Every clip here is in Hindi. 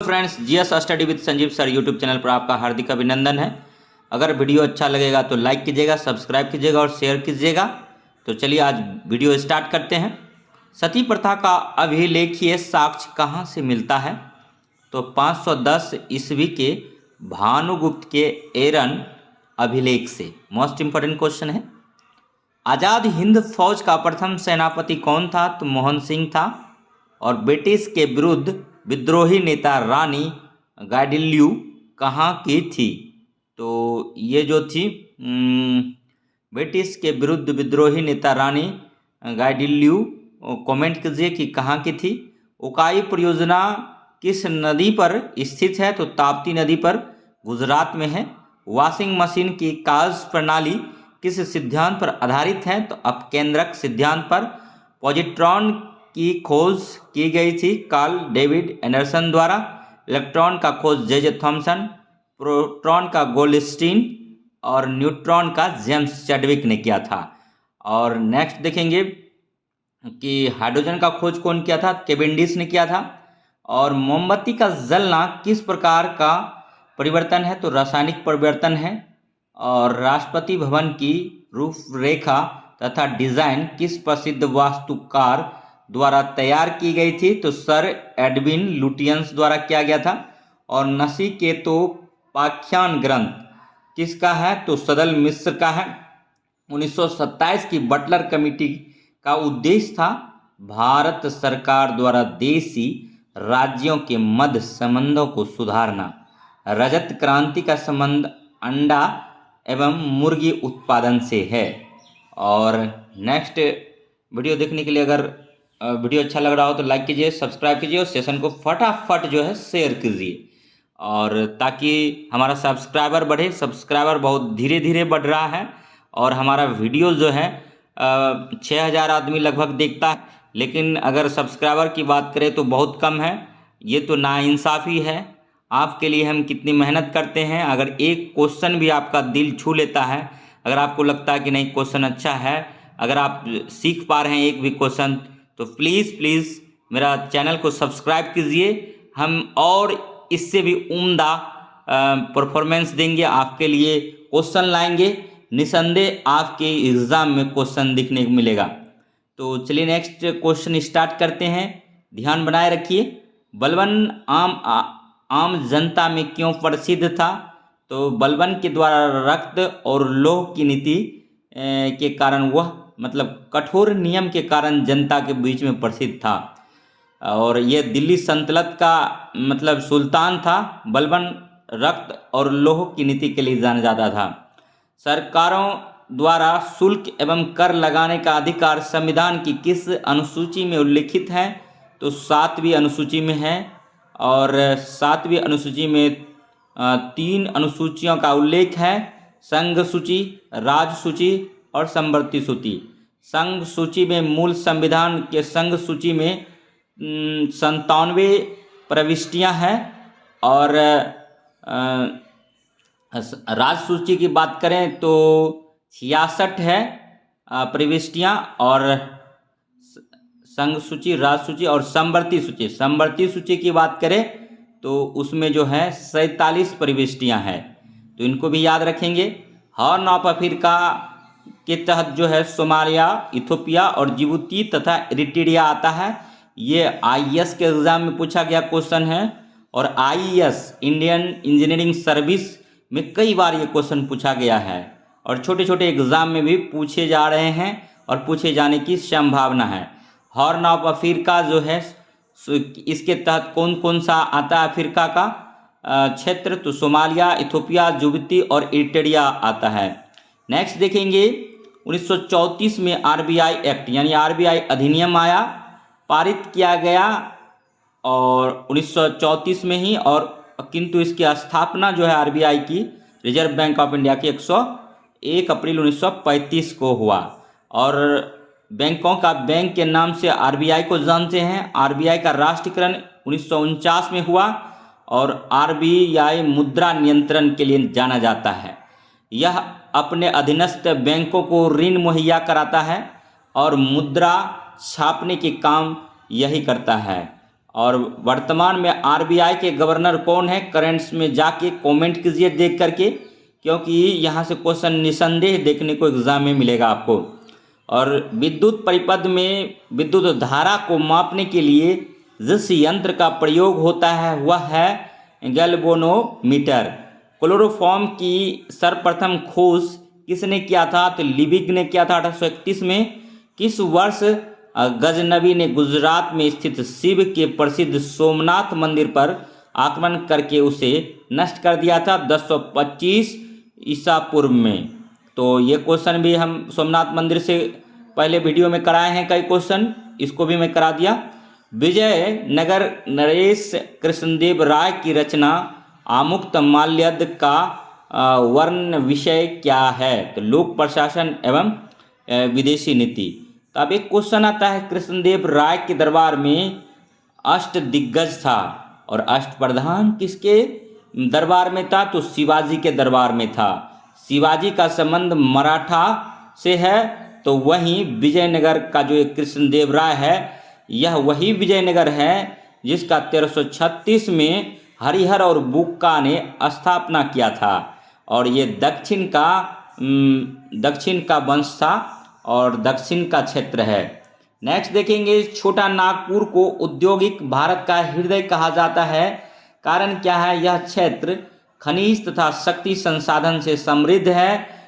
Friends, GS study with Sanjeev sir YouTube channel पर आपका हार्दिक अभिनंदन है। अगर वीडियो अच्छा लगेगा तो लाइक कीजिएगा, सब्सक्राइब कीजिएगा और शेयर कीजिएगा। तो चलिए आज वीडियो स्टार्ट करते हैं। सती प्रथा का अभिलेखीय साक्ष्य कहाँ से मिलता है? तो 510 ईस्वी के भानुगुप्त के एरन अभिलेख से। मोस्ट इंपोर्टेंट क्वेश्चन है। आज़ाद हिंद फौज का प्रथम सेनापति कौन था? तो मोहन सिंह था। और ब्रिटिश के विरुद्ध विद्रोही नेता रानी गाइडिल्यू कहाँ की थी? तो ये जो थी ब्रिटिश के विरुद्ध विद्रोही नेता रानी गाइडिल्यू, कमेंट कीजिए कि कहाँ की थी। उकाई परियोजना किस नदी पर स्थित है? तो ताप्ती नदी पर, गुजरात में है। वॉशिंग मशीन की कार्य प्रणाली किस सिद्धांत पर आधारित है? तो अपकेंद्रक सिद्धांत पर। पॉजिट्रॉन की खोज की गई थी कार्ल डेविड एंडरसन द्वारा। इलेक्ट्रॉन का खोज जे थॉमसन, प्रोटॉन का गोल्डस्टीन और न्यूट्रॉन का जेम्स चैडविक ने किया था। और नेक्स्ट देखेंगे कि हाइड्रोजन का खोज कौन किया था? केवेंडिश ने किया था। और मोमबत्ती का जलना किस प्रकार का परिवर्तन है? तो रासायनिक परिवर्तन है। और राष्ट्रपति भवन की रूपरेखा तथा डिजाइन किस प्रसिद्ध वास्तुकार द्वारा तैयार की गई थी? तो सर एडविन लुटियंस द्वारा किया गया था। और नचिकेतोपाख्यान ग्रंथ किसका है? तो सदल मिश्र का है। 1927 की बटलर कमेटी का उद्देश्य था भारत सरकार द्वारा देशी राज्यों के मध्य संबंधों को सुधारना। रजत क्रांति का संबंध अंडा एवं मुर्गी उत्पादन से है। और नेक्स्ट वीडियो देखने के लिए अगर वीडियो अच्छा लग रहा हो तो लाइक कीजिए, सब्सक्राइब कीजिए और सेशन को फटाफट जो है शेयर कीजिए, और ताकि हमारा सब्सक्राइबर बढ़े। सब्सक्राइबर बहुत धीरे धीरे बढ़ रहा है और हमारा वीडियो जो है 6000 आदमी लगभग देखता है, लेकिन अगर सब्सक्राइबर की बात करें तो बहुत कम है। ये तो नाइंसाफ़ी है। आपके लिए हम कितनी मेहनत करते हैं। अगर एक क्वेश्चन भी आपका दिल छू लेता है, अगर आपको लगता है कि नहीं क्वेश्चन अच्छा है, अगर आप सीख पा रहे हैं एक भी क्वेश्चन, तो प्लीज़ मेरा चैनल को सब्सक्राइब कीजिए। हम और इससे भी उम्दा परफॉर्मेंस देंगे, आपके लिए क्वेश्चन लाएंगे। निसंदेह आपके एग्ज़ाम में क्वेश्चन दिखने को मिलेगा। तो चलिए नेक्स्ट क्वेश्चन स्टार्ट करते हैं। ध्यान बनाए रखिए। बलबन आम जनता में क्यों प्रसिद्ध था? तो बलबन के द्वारा रक्त और लौह की नीति के कारण, वह मतलब कठोर नियम के कारण जनता के बीच में प्रसिद्ध था। और यह दिल्ली सल्तनत का मतलब सुल्तान था। बलबन रक्त और लौह की नीति के लिए जाना जाता था। सरकारों द्वारा शुल्क एवं कर लगाने का अधिकार संविधान की किस अनुसूची में उल्लिखित है? तो 7वीं अनुसूची में है। और 7वीं अनुसूची में 3 अनुसूचियों का उल्लेख है: संघ सूची, राज सूची और समवर्ती सूची। संघ सूची में मूल संविधान के संघ सूची में 97 प्रविष्टियां हैं। और राज सूची की बात करें तो 66 है प्रविष्टियां। और संघ सूची, राज सूची और समवर्ती सूची की बात करें तो उसमें जो है 47 प्रविष्टियां हैं। तो इनको भी याद रखेंगे। हॉर्न ऑफ अफ्रीका के तहत जो है सोमालिया, इथोपिया और जिबूती तथा इरिट्रिया आता है। ये आईएएस के एग्जाम में पूछा गया क्वेश्चन है। और आईएएस इंडियन इंजीनियरिंग सर्विस में कई बार ये क्वेश्चन पूछा गया है और छोटे छोटे एग्जाम में भी पूछे जा रहे हैं और पूछे जाने की संभावना है। हॉर्न ऑफ अफ्रीका जो है इसके तहत कौन कौन सा आता है अफ्रीका का क्षेत्र? तो सोमालिया, इथोपिया, जिबूती और इरिट्रिया आता है। नेक्स्ट देखेंगे 1934 में आरबीआई एक्ट यानी आरबीआई अधिनियम आया, पारित किया गया और 1934 में ही। और किंतु इसकी स्थापना जो है आरबीआई की, रिजर्व बैंक ऑफ इंडिया की 101 अप्रैल 1935 को हुआ। और बैंकों का बैंक के नाम से आरबीआई को जानते हैं। आरबीआई का राष्ट्रीयकरण 1949 में हुआ और आरबीआई मुद्रा नियंत्रण के लिए जाना जाता है। यह अपने अधीनस्थ बैंकों को ऋण मुहैया कराता है और मुद्रा छापने के काम यही करता है। और वर्तमान में आरबीआई के गवर्नर कौन है? करेंट्स में जाके कमेंट कीजिए देख करके, क्योंकि यहाँ से क्वेश्चन निसंदेह देखने को एग्जाम में मिलेगा आपको। और विद्युत परिपथ में विद्युत धारा को मापने के लिए जिस यंत्र का प्रयोग होता है वह है गैल्वेनोमीटर। क्लोरोफॉर्म की सर्वप्रथम खोज किसने किया था? तो लिबिग ने किया था 1831 में। किस वर्ष गजनबी ने गुजरात में स्थित शिव के प्रसिद्ध सोमनाथ मंदिर पर आक्रमण करके उसे नष्ट कर दिया था? 1025 ईसा पूर्व में। तो ये क्वेश्चन भी हम सोमनाथ मंदिर से पहले वीडियो में कराए हैं कई क्वेश्चन, इसको भी मैं करा दिया। विजयनगर नरेश कृष्णदेव राय की रचना आमुक्त माल्यद का वर्ण विषय क्या है? तो लोक प्रशासन एवं विदेशी नीति। तो अब एक क्वेश्चन आता है, कृष्णदेव राय के दरबार में अष्ट दिग्गज था और अष्ट प्रधान किसके दरबार में था? तो शिवाजी के दरबार में था। शिवाजी का संबंध मराठा से है, तो वहीं विजयनगर का जो एक कृष्णदेव राय है, यह वही विजयनगर है जिसका 1336 में हरिहर और बुक्का ने स्थापना किया था। और ये दक्षिण का वंश था और दक्षिण का क्षेत्र है। नेक्स्ट देखेंगे, छोटा नागपुर को औद्योगिक भारत का हृदय कहा जाता है, कारण क्या है? यह क्षेत्र खनिज तथा शक्ति संसाधन से समृद्ध है।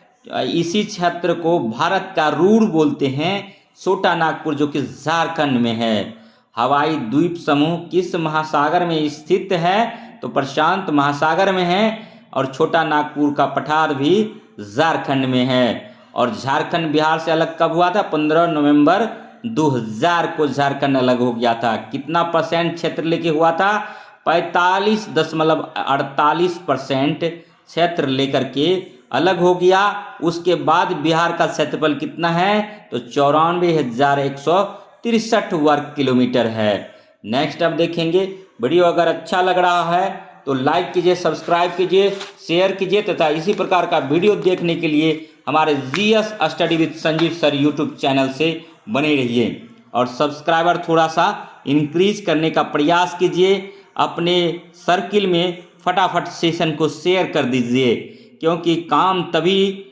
इसी क्षेत्र को भारत का रूड़ बोलते हैं, छोटा नागपुर, जो कि झारखंड में है। हवाई द्वीप समूह किस महासागर में स्थित है? तो प्रशांत महासागर में है। और छोटा नागपुर का पठार भी झारखंड में है। और झारखंड बिहार से अलग कब हुआ था? 15 नवंबर 2000 को झारखंड अलग हो गया था। कितना % क्षेत्र लेके हुआ था? 45.48% क्षेत्र लेकर के अलग हो गया। उसके बाद बिहार का क्षेत्रफल कितना है? तो 94,163 वर्ग किलोमीटर है। नेक्स्ट अब देखेंगे, वीडियो अगर अच्छा लग रहा है तो लाइक कीजिए, सब्सक्राइब कीजिए, शेयर कीजिए तथा इसी प्रकार का वीडियो देखने के लिए हमारे GS study with Sanjeev sir YouTube channel से बने रहिए। और सब्सक्राइबर थोड़ा सा इंक्रीज करने का प्रयास कीजिए। अपने सर्किल में फटाफट सेशन को शेयर कर दीजिए, क्योंकि काम तभी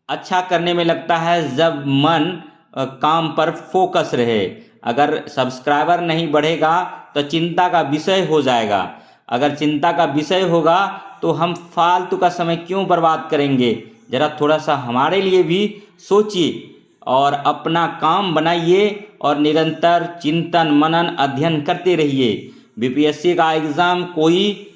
अच्छा करने में लगता है जब मन काम पर फोकस रहे। अगर सब्सक्राइबर नहीं बढ़ेगा तो चिंता का विषय हो जाएगा। अगर चिंता का विषय होगा तो हम फालतू का समय क्यों बर्बाद करेंगे? ज़रा थोड़ा सा हमारे लिए भी सोचिए और अपना काम बनाइए और निरंतर चिंतन मनन अध्ययन करते रहिए। बीपीएससी का एग्ज़ाम कोई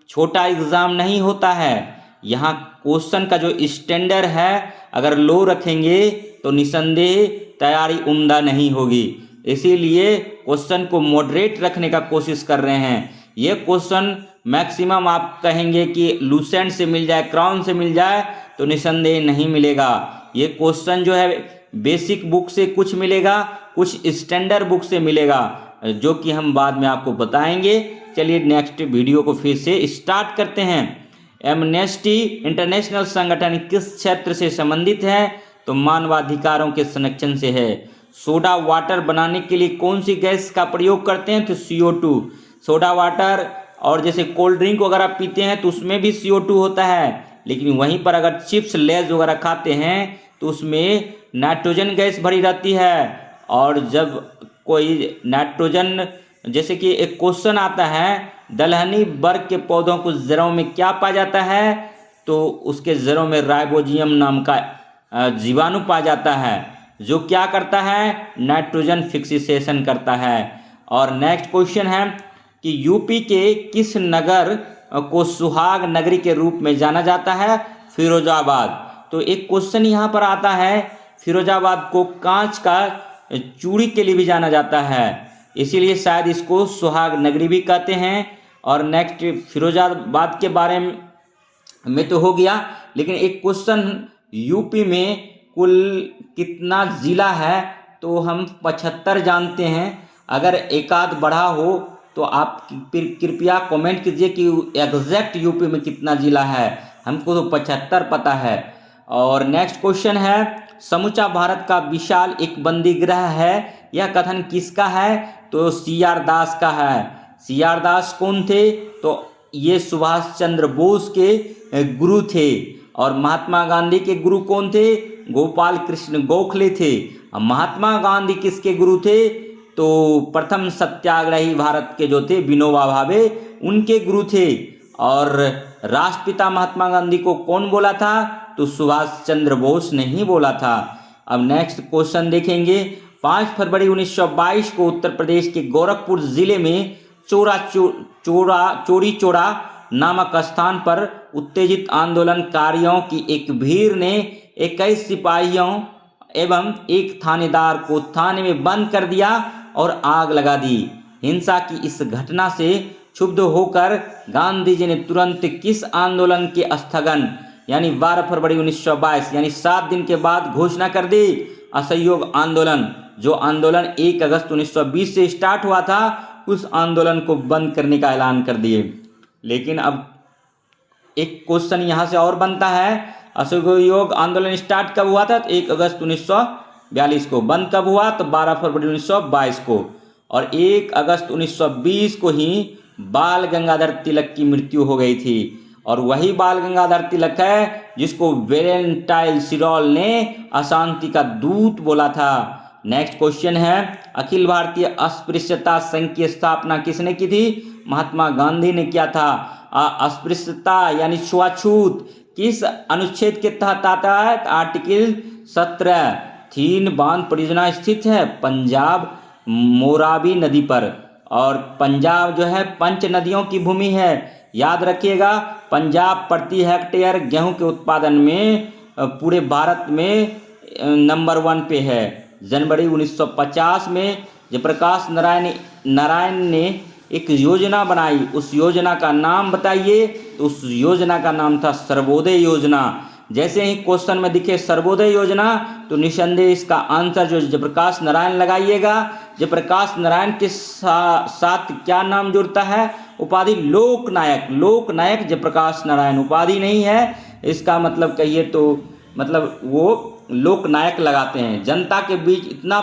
छोटा एग्ज़ाम नहीं होता है। यहाँ क्वेश्चन का जो स्टैंडर्ड है, अगर लो रखेंगे तो निसंदेह तैयारी उम्दा नहीं होगी। इसीलिए क्वेश्चन को मॉडरेट रखने का कोशिश कर रहे हैं। ये क्वेश्चन मैक्सिमम आप कहेंगे कि लूसेंट से मिल जाए, क्राउन से मिल जाए, तो निसंदेह नहीं मिलेगा। ये क्वेश्चन जो है बेसिक बुक से कुछ मिलेगा, कुछ स्टैंडर्ड बुक से मिलेगा, जो कि हम बाद में आपको बताएंगे। चलिए नेक्स्ट वीडियो को फिर से स्टार्ट करते हैं। एमनेस्टी इंटरनेशनल संगठन किस क्षेत्र से संबंधित है? तो मानवाधिकारों के संरक्षण से है। सोडा वाटर बनाने के लिए कौन सी गैस का प्रयोग करते हैं? तो CO2। सोडा वाटर और जैसे कोल्ड ड्रिंक वगैरह पीते हैं तो उसमें भी CO2 होता है, लेकिन वहीं पर अगर चिप्स लेज वगैरह खाते हैं तो उसमें नाइट्रोजन गैस भरी रहती है। और जब कोई नाइट्रोजन, जैसे कि एक क्वेश्चन आता है, दलहनी वर्ग के पौधों को जड़ों में क्या पाया जाता है? तो उसके जड़ों में राइबोजियम नाम का जीवाणु पाया जाता है, जो क्या करता है? नाइट्रोजन फिक्सेशन करता है। और नेक्स्ट क्वेश्चन है कि यूपी के किस नगर को सुहाग नगरी के रूप में जाना जाता है? फिरोजाबाद। तो एक क्वेश्चन यहाँ पर आता है, फिरोजाबाद को कांच का चूड़ी के लिए भी जाना जाता है, इसीलिए शायद इसको सुहाग नगरी भी कहते हैं। और नेक्स्ट फिरोजाबाद के बारे में तो हो गया, लेकिन एक क्वेश्चन, यूपी में कुल कितना ज़िला है? तो हम 75 जानते हैं। अगर एक आध बढ़ा हो तो आप कृपया कमेंट कीजिए कि एग्जैक्ट यूपी में कितना ज़िला है। हमको तो 75 पता है। और नेक्स्ट क्वेश्चन है, समूचा भारत का विशाल एक बंदी गृह है यह कथन किसका है? तो CR दास का है। CR दास कौन थे? तो ये सुभाष चंद्र बोस के गुरु थे। और महात्मा गांधी के गुरु कौन थे? गोपाल कृष्ण गोखले थे। महात्मा गांधी किसके गुरु थे? तो प्रथम सत्याग्रही भारत के जो थे विनोबा भावे, उनके गुरु थे। और राष्ट्रपिता महात्मा गांधी को कौन बोला था? तो सुभाष चंद्र बोस ने ही बोला था। अब नेक्स्ट क्वेश्चन देखेंगे। 5 फरवरी 1922 को उत्तर प्रदेश के गोरखपुर जिले में चोरी चोरा नामक स्थान पर उत्तेजित आंदोलनकारियों की एक भीड़ ने 21 सिपाहियों एवं एक थानेदार को थाने में बंद कर दिया और आग लगा दी। हिंसा की इस घटना से क्षुब्ध होकर गांधी जी ने तुरंत किस आंदोलन के स्थगन यानी 12 फरवरी 1922 यानी 7 दिन के बाद घोषणा कर दी? असहयोग आंदोलन। जो आंदोलन 1 अगस्त 1920 से स्टार्ट हुआ था, उस आंदोलन को बंद करने का ऐलान कर दिए। लेकिन अब एक क्वेश्चन यहाँ से और बनता है, असहयोग आंदोलन स्टार्ट कब हुआ था? तो 1 अगस्त 1942 को। बंद कब हुआ? तो 12 फरवरी 1922 को। और 1 अगस्त 1920 को ही बाल गंगाधर तिलक की मृत्यु हो गई थी। और वही बाल गंगाधर तिलक है जिसको वेलेंटाइन सिरोल ने अशांति का दूत बोला था। नेक्स्ट क्वेश्चन है, अखिल भारतीय अस्पृश्यता संघ की स्थापना किसने की थी? महात्मा गांधी ने किया था। अस्पृश्यता यानी छुआछूत किस अनुच्छेद के तहत आता है? आर्टिकल 17। थीन बांध परियोजना स्थित है पंजाब मोराबी नदी पर। और पंजाब जो है 5 नदियों की भूमि है, याद रखिएगा। पंजाब प्रति हेक्टेयर गेहूं के उत्पादन में पूरे भारत में नंबर 1 पे है। जनवरी 1950 में जयप्रकाश नारायण ने एक योजना बनाई, उस योजना का नाम बताइए? तो उस योजना का नाम था सर्वोदय योजना। जैसे ही क्वेश्चन में दिखे सर्वोदय योजना, तो निसंदेह इसका आंसर जो जयप्रकाश नारायण लगाइएगा। जयप्रकाश नारायण के साथ क्या नाम जुड़ता है? उपाधि लोकनायक। लोकनायक जयप्रकाश नारायण उपाधि नहीं है, इसका मतलब कहिए तो मतलब वो लोकनायक लगाते हैं। जनता के बीच इतना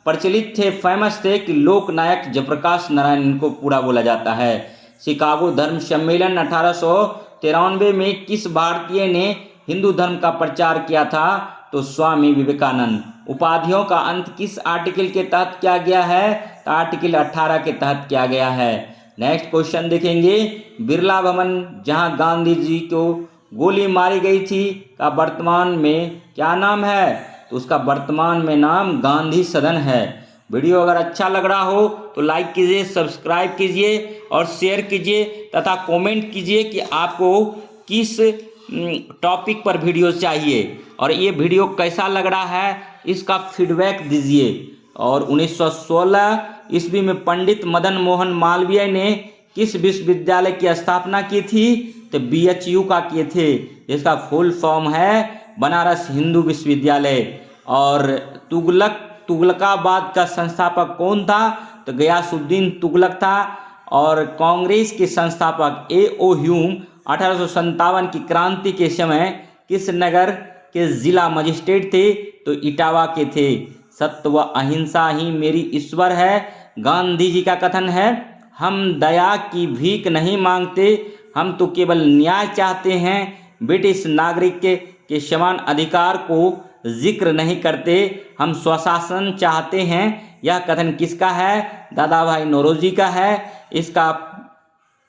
प्रचलित थे, फेमस थे कि लोकनायक जयप्रकाश नारायण इनको पूरा बोला जाता है। शिकागो धर्म सम्मेलन 1893 में किस भारतीय ने हिंदू धर्म का प्रचार किया था? तो स्वामी विवेकानंद। उपाधियों का अंत किस आर्टिकल के तहत किया गया है? तो आर्टिकल 18 के तहत किया गया है। नेक्स्ट क्वेश्चन देखेंगे, बिरला भवन जहां गांधी जी को गोली मारी गई थी का वर्तमान में क्या नाम है? तो उसका वर्तमान में नाम गांधी सदन है। वीडियो अगर अच्छा लग रहा हो तो लाइक कीजिए, सब्सक्राइब कीजिए और शेयर कीजिए तथा कमेंट कीजिए कि आपको किस टॉपिक पर वीडियो चाहिए और ये वीडियो कैसा लग रहा है, इसका फीडबैक दीजिए। और 1916 ईस्वी में पंडित मदन मोहन मालवीय ने किस विश्वविद्यालय की स्थापना की थी? तो BHU का किए थे, जिसका फुल फॉर्म है बनारस हिंदू विश्वविद्यालय। और तुगलकाबाद का संस्थापक कौन था? तो गयासुद्दीन तुगलक था। और कांग्रेस के संस्थापक A.O. ह्यूम 1857 की क्रांति के समय किस नगर के जिला मजिस्ट्रेट थे? तो इटावा के थे। सत्य व अहिंसा ही मेरी ईश्वर है गांधी जी का कथन है। हम दया की भीख नहीं मांगते, हम तो केवल न्याय चाहते हैं। ब्रिटिश नागरिक के समान अधिकार को जिक्र नहीं करते, हम स्वशासन चाहते हैं। यह कथन किसका है? दादा भाई नौरोजी का है। इसका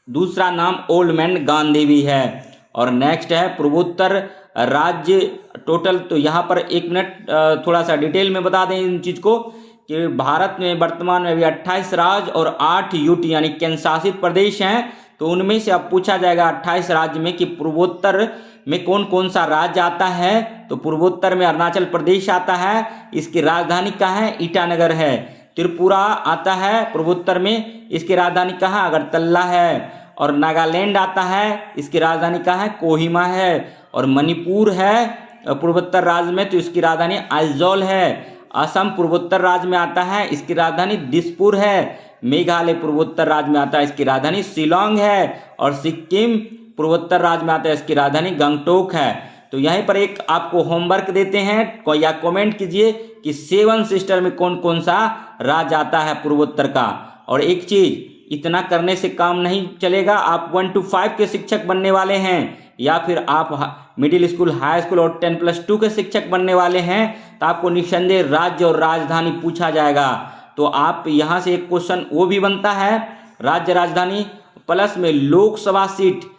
दूसरा नाम ओल्ड मैन गांधी भी है। और नेक्स्ट है पूर्वोत्तर राज्य टोटल। तो यहाँ पर 1 मिनट थोड़ा सा डिटेल में बता दें इन चीज़ को कि भारत में वर्तमान में अभी 28 राज्य और 8 यूटी यानी केंद्र शासित प्रदेश हैं। तो उनमें से अब पूछा जाएगा 28 राज्य में कि पूर्वोत्तर में कौन कौन सा राज्य आता है? तो पूर्वोत्तर में अरुणाचल प्रदेश आता है, इसकी राजधानी कहाँ है? ईटानगर है। त्रिपुरा आता है पूर्वोत्तर में, इसकी राजधानी कहाँ? अगरतला है। और नागालैंड आता है, इसकी राजधानी कहाँ है? कोहिमा है। और मणिपुर है पूर्वोत्तर राज्य में, तो इसकी राजधानी आइजोल है। असम पूर्वोत्तर राज्य में आता है, इसकी राजधानी दिसपुर है। मेघालय पूर्वोत्तर राज्य में आता है, इसकी राजधानी शिलोंग है। और सिक्किम पूर्वोत्तर राज्य में आता है, इसकी राजधानी गंगटोक है। तो यहीं पर एक आपको होमवर्क देते हैं या कमेंट कीजिए कि 7 सिस्टर में कौन कौन सा राज्य आता है पूर्वोत्तर का। और एक चीज, इतना करने से काम नहीं चलेगा। आप 1 to 5 के शिक्षक बनने वाले हैं या फिर आप मिडिल स्कूल, हाई स्कूल और 10+2 के शिक्षक बनने वाले हैं तो आपको निस्संदेह राज्य और राजधानी पूछा जाएगा। तो आप यहाँ से एक क्वेश्चन वो भी बनता है, राज्य राजधानी प्लस में लोकसभा सीट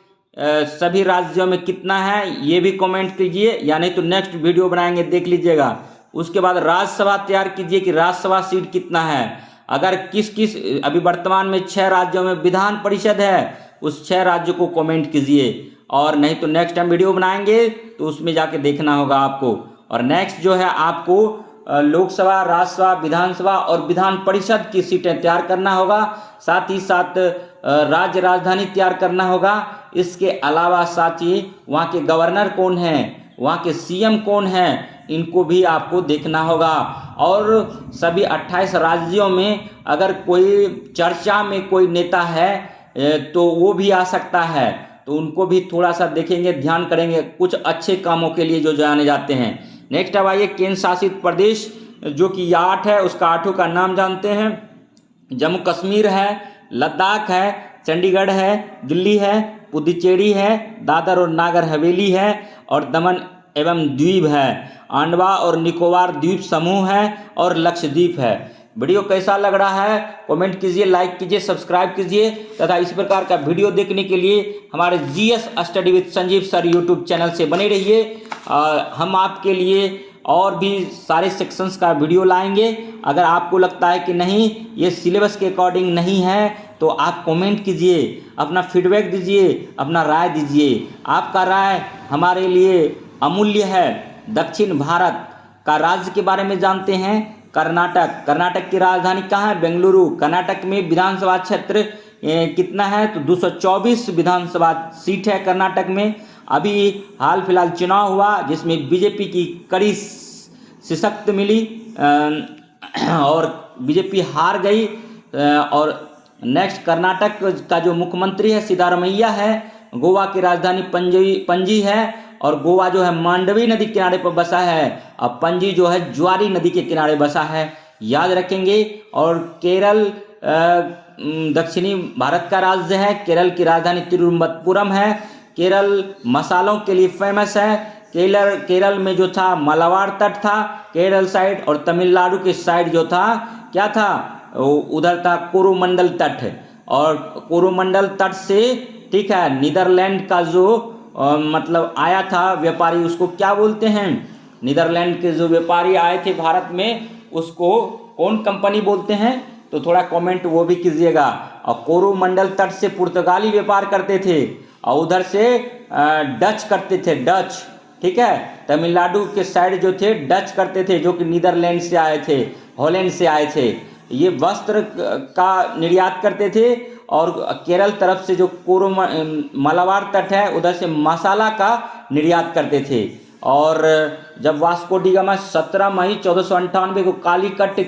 सभी राज्यों में कितना है ये भी कमेंट कीजिए, या नहीं तो नेक्स्ट वीडियो बनाएंगे देख लीजिएगा। उसके बाद राज्यसभा तैयार कीजिए कि राज्यसभा सीट कितना है। अगर किस किस अभी वर्तमान में 6 राज्यों में विधान परिषद है, उस 6 राज्यों को कमेंट कीजिए। और नहीं तो नेक्स्ट टाइम वीडियो बनाएंगे तो उसमें जाके देखना होगा आपको। और नेक्स्ट जो है आपको लोकसभा, राज्यसभा, विधानसभा और विधान परिषद की सीटें तैयार करना होगा, साथ ही साथ राज्य राजधानी तैयार करना होगा। इसके अलावा साथी वहाँ के गवर्नर कौन हैं, वहाँ के सीएम कौन हैं, इनको भी आपको देखना होगा। और सभी 28 राज्यों में अगर कोई चर्चा में कोई नेता है तो वो भी आ सकता है, तो उनको भी थोड़ा सा देखेंगे, ध्यान करेंगे कुछ अच्छे कामों के लिए जो जाने जाते हैं। नेक्स्ट अब आइए केंद्र शासित प्रदेश जो कि 8 है, उसका 8 का नाम जानते हैं। जम्मू कश्मीर है, लद्दाख है, चंडीगढ़ है, दिल्ली है, पुदुचेरी है, दादर और नागर हवेली है और दमन एवं द्वीप है, अंडवा और निकोबार द्वीप समूह है और लक्षद्वीप है। वीडियो कैसा लग रहा है कमेंट कीजिए, लाइक कीजिए, सब्सक्राइब कीजिए तथा इस प्रकार का वीडियो देखने के लिए हमारे GS study with Sanjeev sir YouTube channel से बने रहिए। हम आपके लिए और भी सारे सेक्शंस का वीडियो लाएंगे। अगर आपको लगता है कि नहीं ये सिलेबस के अकॉर्डिंग नहीं है तो आप कमेंट कीजिए, अपना फीडबैक दीजिए, अपना राय दीजिए। आपका राय हमारे लिए अमूल्य है। दक्षिण भारत का राज्य के बारे में जानते हैं, कर्नाटक। कर्नाटक की राजधानी कहाँ है? बेंगलुरु। कर्नाटक में विधानसभा क्षेत्र कितना है? तो 224 विधानसभा सीट है कर्नाटक में। अभी हाल फिलहाल चुनाव हुआ जिसमें बीजेपी की कड़ी शिकस्त मिली और बीजेपी हार गई। और नेक्स्ट कर्नाटक का जो मुख्यमंत्री है सिद्धारमैया है। गोवा की राजधानी पणजी है और गोवा जो है मांडवी नदी के किनारे पर बसा है और पणजी जो है ज्वारी नदी के किनारे बसा है, याद रखेंगे। और केरल दक्षिणी भारत का राज्य है। केरल की राजधानी तिरुवनंतपुरम है। केरल मसालों के लिए फेमस है। केरल में जो था मलाबार तट था केरल साइड, और तमिलनाडु के साइड जो था क्या था उधर था कोरोमंडल तट। और कोरोमंडल तट से ठीक है नीदरलैंड का जो मतलब आया था व्यापारी, उसको क्या बोलते हैं? नीदरलैंड के जो व्यापारी आए थे भारत में उसको कौन कंपनी बोलते हैं? तो थोड़ा कमेंट वो भी कीजिएगा। और कोरोमंडल तट से पुर्तगाली व्यापार करते थे और उधर से डच करते थे, डच। ठीक है, तमिलनाडु के साइड जो थे डच करते थे, जो कि नीदरलैंड से आए थे, हॉलैंड से आए थे। ये वस्त्र का निर्यात करते थे। और केरल तरफ से जो मलाबार तट है उधर से मसाला का निर्यात करते थे। और जब वास्को डी गामा 17 मई 1498 को कालीकट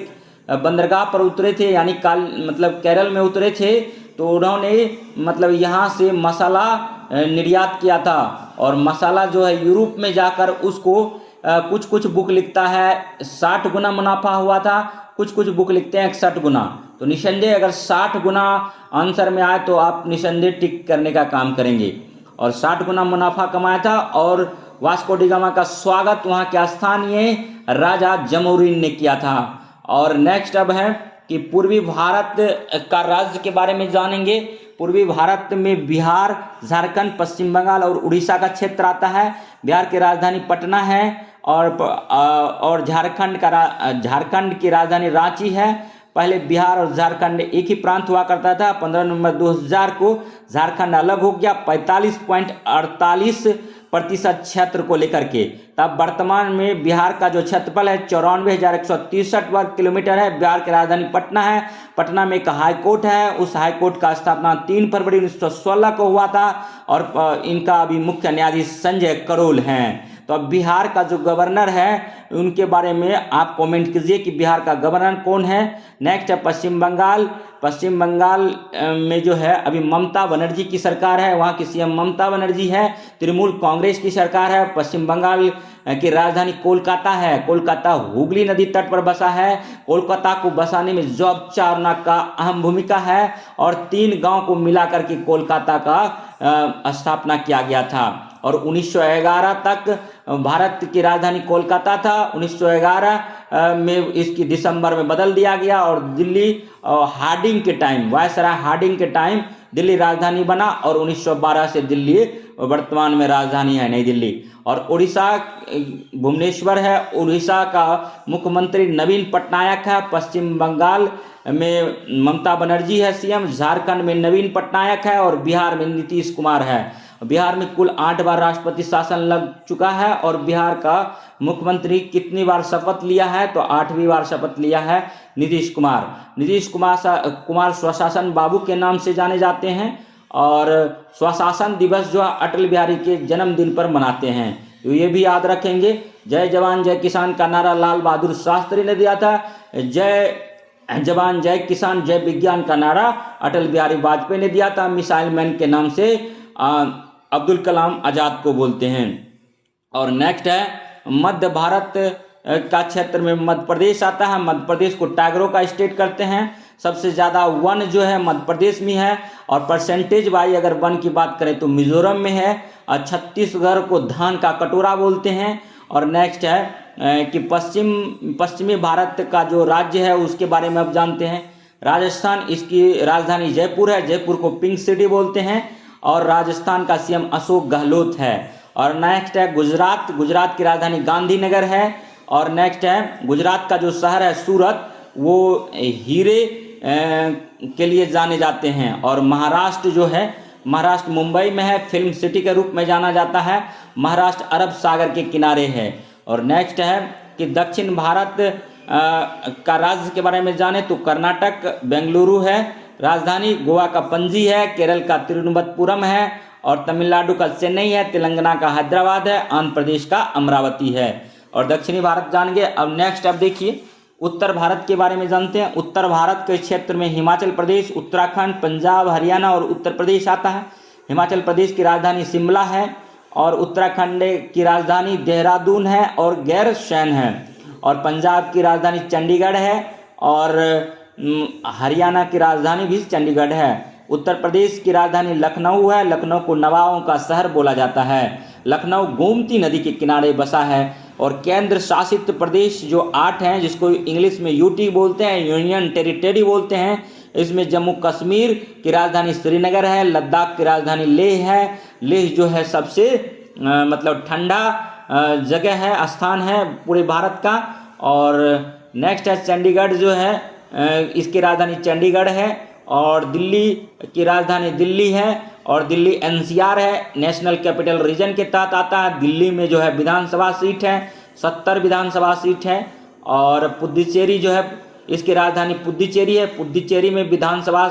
बंदरगाह पर उतरे थे, यानी मतलब केरल में उतरे थे, तो उन्होंने मतलब यहाँ से मसाला निर्यात किया था। और मसाला जो है यूरोप में जाकर उसको कुछ कुछ बुक लिखता है 60 गुना मुनाफा हुआ था, कुछ बुक लिखते हैं 61 गुना। तो निसंदेह अगर 60 गुना आंसर में आए तो आप निसंदेह टिक करने का काम करेंगे। और 60 गुना मुनाफा कमाया था। और वास्को डी गामा का स्वागत वहाँ के स्थानीय राजा जमोरिन ने किया था। और नेक्स्ट अब है कि पूर्वी भारत का राज्य के बारे में जानेंगे। पूर्वी भारत में बिहार, झारखंड, पश्चिम बंगाल और उड़ीसा का क्षेत्र आता है। बिहार की राजधानी पटना है और झारखंड की राजधानी रांची है। पहले बिहार और झारखंड एक ही प्रांत हुआ करता था। 15 नवंबर 2000 को झारखंड अलग हो गया 45.48% क्षेत्र को लेकर के। तब वर्तमान में बिहार का जो क्षेत्रफल है 94,163 वर्ग किलोमीटर है। बिहार की राजधानी पटना है। पटना में एक हाई कोर्ट है। उस हाई कोर्ट का स्थापना 3 फरवरी 1916 को हुआ था और इनका अभी मुख्य न्यायाधीश संजय करोल हैं। तो अब बिहार का जो गवर्नर है उनके बारे में आप कमेंट कीजिए कि बिहार का गवर्नर कौन है। नेक्स्ट है पश्चिम बंगाल। पश्चिम बंगाल में जो है अभी ममता बनर्जी की सरकार है, वहाँ की सीएम ममता बनर्जी है। तृणमूल कांग्रेस की सरकार है। पश्चिम बंगाल की राजधानी कोलकाता है। कोलकाता हुगली नदी तट पर बसा है। कोलकाता को बसाने में जॉब चार्नक का अहम भूमिका है और 3 गांव को मिलाकर के कोलकाता का स्थापना किया गया था। और 1911 तक भारत की राजधानी कोलकाता था। 1911 में इसकी दिसंबर में बदल दिया गया और दिल्ली हार्डिंग के टाइम, वायसराय हार्डिंग के टाइम दिल्ली राजधानी बना और 1912 से दिल्ली वर्तमान में राजधानी है नई दिल्ली। और उड़ीसा भुवनेश्वर है। उड़ीसा का मुख्यमंत्री नवीन पटनायक है। पश्चिम बंगाल में ममता बनर्जी है सीएम। झारखंड में नवीन पटनायक है और बिहार में नीतीश कुमार है। बिहार में कुल 8 बार राष्ट्रपति शासन लग चुका है और बिहार का मुख्यमंत्री कितनी बार शपथ लिया है, तो 8वीं बार शपथ लिया है नीतीश कुमार। नीतीश कुमार स्वशासन बाबू के नाम से जाने जाते हैं और स्वशासन दिवस जो अटल बिहारी के जन्मदिन पर मनाते हैं, तो ये भी याद रखेंगे। जय जवान जय किसान का नारा लाल बहादुर शास्त्री ने दिया था। जय जवान जय किसान जय विज्ञान का नारा अटल बिहारी वाजपेयी ने दिया था। मिसाइल मैन के नाम से अब्दुल कलाम आज़ाद को बोलते हैं। और नेक्स्ट है मध्य भारत का क्षेत्र में मध्य प्रदेश आता है। मध्य प्रदेश को टाइगरों का स्टेट करते हैं। सबसे ज़्यादा वन जो है मध्य प्रदेश में है और परसेंटेज वाइज अगर वन की बात करें तो मिजोरम में है। और छत्तीसगढ़ को धान का कटोरा बोलते हैं। और नेक्स्ट है कि पश्चिमी भारत का जो राज्य है उसके बारे में अब जानते हैं। राजस्थान, इसकी राजधानी जयपुर है। जयपुर को पिंक सिटी बोलते हैं और राजस्थान का सीएम अशोक गहलोत है। और नेक्स्ट है गुजरात। गुजरात की राजधानी गांधीनगर है। और नेक्स्ट है गुजरात का जो शहर है सूरत, वो हीरे के लिए जाने जाते हैं। और महाराष्ट्र जो है, महाराष्ट्र मुंबई में है, फिल्म सिटी के रूप में जाना जाता है। महाराष्ट्र अरब सागर के किनारे है। और नेक्स्ट है कि दक्षिण भारत का राज्य के बारे में जाने तो कर्नाटक बेंगलुरु है राजधानी, गोवा का पणजी है, केरल का तिरुवनंतपुरम है और तमिलनाडु का चेन्नई है, तेलंगाना का हैदराबाद है, आंध्र प्रदेश का अमरावती है। और दक्षिणी भारत जान गए। अब नेक्स्ट अब देखिए उत्तर भारत के बारे में जानते हैं। उत्तर भारत के क्षेत्र में हिमाचल प्रदेश, उत्तराखंड, पंजाब, हरियाणा और उत्तर प्रदेश आता है। हिमाचल प्रदेश की राजधानी शिमला है और उत्तराखंड की राजधानी देहरादून है और गैरसैंण है। और पंजाब की राजधानी चंडीगढ़ है और हरियाणा की राजधानी भी चंडीगढ़ है। उत्तर प्रदेश की राजधानी लखनऊ है। लखनऊ को नवाबों का शहर बोला जाता है। लखनऊ गोमती नदी के किनारे बसा है। और केंद्र शासित प्रदेश जो 8 हैं, जिसको इंग्लिश में यूटी बोलते हैं, यूनियन टेरिटरी बोलते हैं, इसमें जम्मू कश्मीर की राजधानी श्रीनगर है। लद्दाख की राजधानी लेह है। लेह जो है सबसे मतलब ठंडा जगह है, स्थान है पूरे भारत का। और नेक्स्ट है चंडीगढ़ जो है, इसकी राजधानी चंडीगढ़ है। और दिल्ली की राजधानी दिल्ली है और दिल्ली एनसीआर है, नेशनल कैपिटल रीजन के तहत आता है। दिल्ली में जो है विधानसभा सीट है, 70 विधानसभा सीट है। और पुडुचेरी जो है, इसकी राजधानी पुडुचेरी है। पुडुचेरी में विधानसभा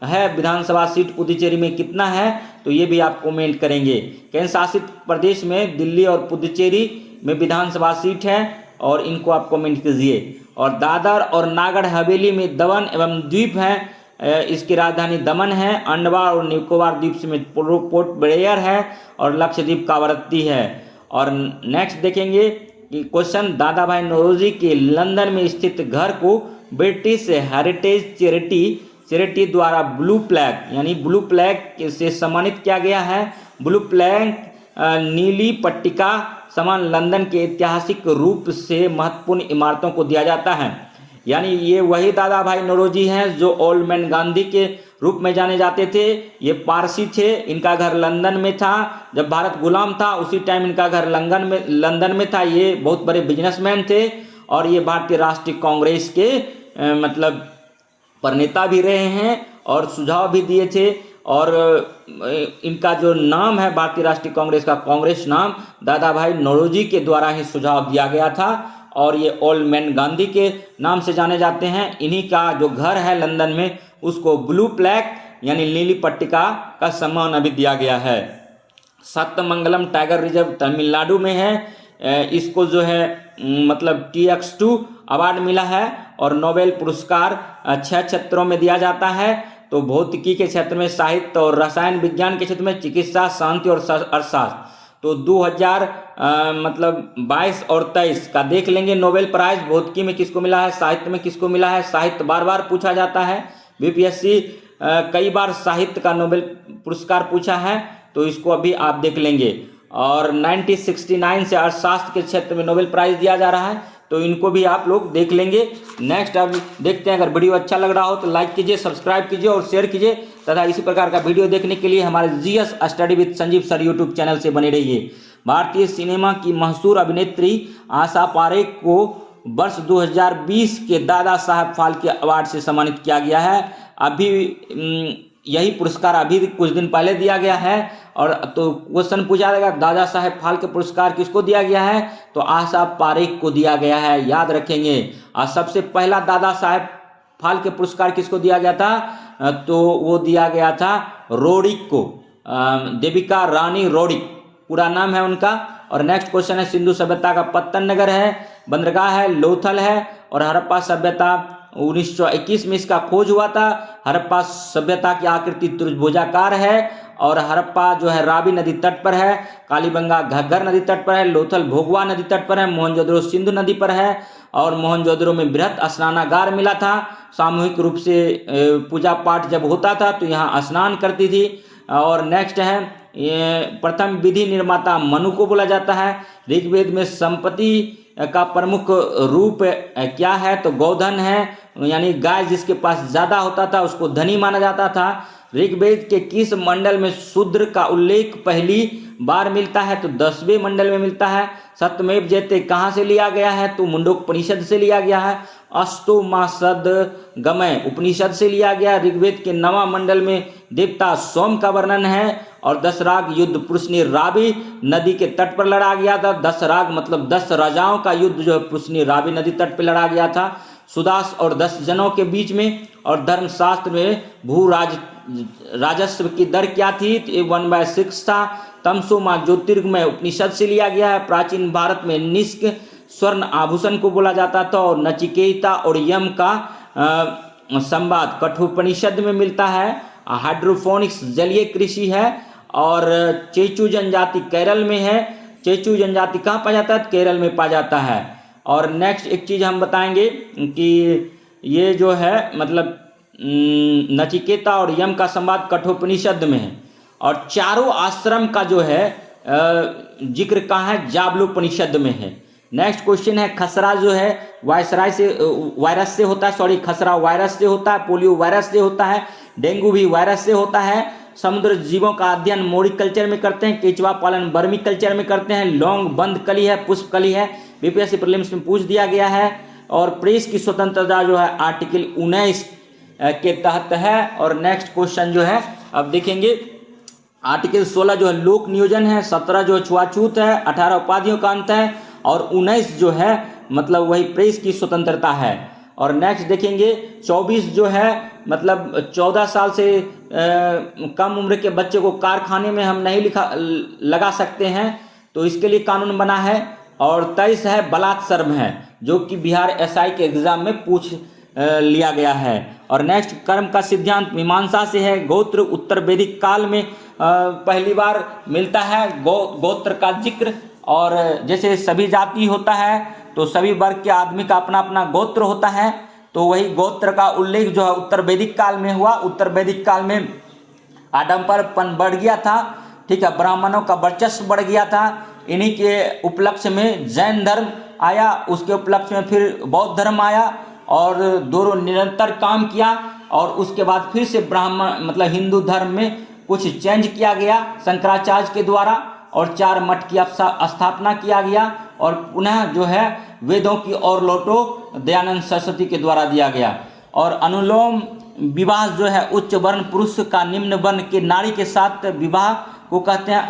है। विधानसभा सीट पुडुचेरी में कितना है, तो ये भी आप कमेंट करेंगे। केंद्र शासित प्रदेश में दिल्ली और पुडुचेरी में विधानसभा सीट है और इनको आप कमेंट कीजिए। और दादर और नागर हवेली में दमन एवं द्वीप है, इसकी राजधानी दमन है। अंडमान और निकोबार द्वीप में पोर्ट ब्लेयर है और लक्षद्वीप कावरत्ती है। और नेक्स्ट देखेंगे कि क्वेश्चन, दादा भाई नौरोजी के लंदन में स्थित घर को ब्रिटिश हेरिटेज चैरिटी द्वारा ब्लू फ्लैग यानी ब्लू फ्लैग से सम्मानित किया गया है। ब्लू फ्लैग नीली पट्टिका समान लंदन के ऐतिहासिक रूप से महत्वपूर्ण इमारतों को दिया जाता है। यानी ये वही दादा भाई नौरोजी हैं जो ओल्ड मैन गांधी के रूप में जाने जाते थे। ये पारसी थे, इनका घर लंदन में था। जब भारत गुलाम था उसी टाइम इनका घर लंदन में था। ये बहुत बड़े बिजनेसमैन थे और ये भारतीय राष्ट्रीय कांग्रेस के मतलब प्रणेता भी रहे हैं और सुझाव भी दिए थे। और इनका जो नाम है भारतीय राष्ट्रीय कांग्रेस का, कांग्रेस नाम दादा भाई नौरोजी के द्वारा ही सुझाव दिया गया था और ये ओल्ड मैन गांधी के नाम से जाने जाते हैं। इन्हीं का जो घर है लंदन में, उसको ब्लू फ्लैग यानी नीली पट्टिका का सम्मान अभी दिया गया है। सत्यमंगलम टाइगर रिजर्व तमिलनाडु में है। इसको जो है मतलब TX2 अवार्ड मिला है। और नोबेल पुरस्कार 6 क्षेत्रों में दिया जाता है। तो भौतिकी के क्षेत्र में, साहित्य और रसायन विज्ञान के क्षेत्र में, चिकित्सा, शांति और अर्थशास्त्र। तो 2022 और 23 का देख लेंगे नोबेल प्राइज। भौतिकी में किसको मिला है, साहित्य में किसको मिला है। साहित्य बार बार पूछा जाता है, BPSC कई बार साहित्य का नोबेल पुरस्कार पूछा है, तो इसको अभी आप देख लेंगे। और 1969 से अर्थशास्त्र के क्षेत्र में नोबेल प्राइज दिया जा रहा है, तो इनको भी आप लोग देख लेंगे। नेक्स्ट अब देखते हैं, अगर वीडियो अच्छा लग रहा हो तो लाइक कीजिए, सब्सक्राइब कीजिए और शेयर कीजिए तथा इसी प्रकार का वीडियो देखने के लिए हमारे GS study with Sanjeev sir YouTube channel से बने रहिए। भारतीय सिनेमा की मशहूर अभिनेत्री आशा पारेख को वर्ष 2020 के दादा साहब फाल्के अवार्ड से सम्मानित किया गया है। अभी यही पुरस्कार अभी कुछ दिन पहले दिया गया है। और तो क्वेश्चन पूछा जाएगा, दादा साहेब फाल्के पुरस्कार किसको दिया गया है, तो आशा पारेख को दिया गया है, याद रखेंगे। और सबसे पहला दादा साहेब फाल्के पुरस्कार किसको दिया गया था, तो वो दिया गया था रोडिक को, देविका रानी रोडिक पूरा नाम है उनका। और नेक्स्ट क्वेश्चन है, सिंधु सभ्यता का पत्तन नगर है, बंदरगाह है, लोथल है। और हड़प्पा सभ्यता 1921 में इसका खोज हुआ था। हड़प्पा सभ्यता की आकृति त्रिभुजाकार है। और हड़प्पा जो है रावी नदी तट पर है, कालीबंगा घग्गर नदी तट पर है, लोथल भोगवा नदी तट पर है, मोहनजोदड़ो सिंधु नदी पर है। और मोहनजोदड़ो में बृहत स्नानागार मिला था। सामूहिक रूप से पूजा पाठ जब होता था तो यहाँ स्नान करती थी। और नेक्स्ट है, प्रथम विधि निर्माता मनु को बोला जाता है। ऋग्वेद में संपत्ति का प्रमुख रूप क्या है, तो गौधन है, यानी गाय जिसके पास ज्यादा होता था उसको धनी माना जाता था। ऋग्वेद के किस मंडल में शूद्र का उल्लेख पहली बार मिलता है, तो 10वें मंडल में मिलता है। सत्यमेव जयते कहाँ से लिया गया है, तो मुंडकोपनिषद से लिया गया है। अष्टोमासद गमय उपनिषद से लिया गया। ऋग्वेद के 9वां मंडल में देवता सोम का वर्णन है। और 10 राग युद्ध पुरुषनी रावी नदी के तट पर लड़ा गया था। 10 राग मतलब 10 राजाओं का युद्ध जो है पुरुषनी रावी नदी तट पर लड़ा गया था सुदास और 10 जनों के बीच में। और धर्मशास्त्र में राजस्व की दर क्या थी, 1/6 था। तमसोमा ज्योतिर्गमय उपनिषद से लिया गया है। प्राचीन भारत में निष्क स्वर्ण आभूषण को बोला जाता था। और नचिकेता और यम का संवाद कठोपनिषद में मिलता है। हाइड्रोफोनिक्स जलीय कृषि है। और चेचू जनजाति केरल में है। चेचू जनजाति कहाँ पाया जाता है, केरल में पाया जाता है। और नेक्स्ट एक चीज हम बताएंगे कि ये जो है मतलब नचिकेता और यम का संवाद कठोपनिषद में है। और चारों आश्रम का जो है जिक्र कहाँ है, जाबलोपनिषद में है। नेक्स्ट क्वेश्चन है, खसरा जो है वायरस से होता है, सॉरी खसरा वायरस से होता है, पोलियो वायरस से होता है, डेंगू भी वायरस से होता है। समुद्र जीवों का अध्ययन मोरिकल्चर में करते हैं। केचुआ पालन वर्मी कल्चर में करते हैं। लौंग बंद कली है, पुष्प कली है, BPSC प्रीलिम्स में पूछ दिया गया है। और प्रेस की स्वतंत्रता जो है आर्टिकल 19 के तहत है। और नेक्स्ट क्वेश्चन जो है अब देखेंगे, आर्टिकल 16 जो है लोक नियोजन है, 17 जो है छुआछूत है, 18 उपाधियों का अंत है, और 19 जो है मतलब वही प्रेस की स्वतंत्रता है। और नेक्स्ट देखेंगे 24 जो है मतलब 14 साल से कम उम्र के बच्चे को कारखाने में हम नहीं लगा सकते हैं, तो इसके लिए कानून बना है। और 23 है बलात्सर्म है, जो कि बिहार SI के एग्जाम में पूछ लिया गया है। और नेक्स्ट कर्म का सिद्धांत मीमांसा से है। गोत्र उत्तर वैदिक काल में पहली बार मिलता है गोत्र का जिक्र। और जैसे सभी जाति होता है तो सभी वर्ग के आदमी का अपना अपना गोत्र होता है, तो वही गोत्र का उल्लेख जो है उत्तर वैदिक काल में हुआ। उत्तर वैदिक काल में आडंबरपन बढ़ गया था, ठीक है, ब्राह्मणों का वर्चस्व बढ़ गया था। इन्हीं के उपलक्ष्य में जैन धर्म आया, उसके उपलक्ष्य में फिर बौद्ध धर्म आया, और दोनों निरंतर काम किया। और उसके बाद फिर से ब्राह्मण मतलब हिंदू धर्म में कुछ चेंज किया गया शंकराचार्य के द्वारा, और 4 मठ की स्थापना किया गया। और पुनः जो है वेदों की ओर लौटो दयानंद सरस्वती के द्वारा दिया गया। और अनुलोम विवाह जो है उच्च वर्ण पुरुष का निम्न वर्ण के नारी के साथ विवाह को कहते हैं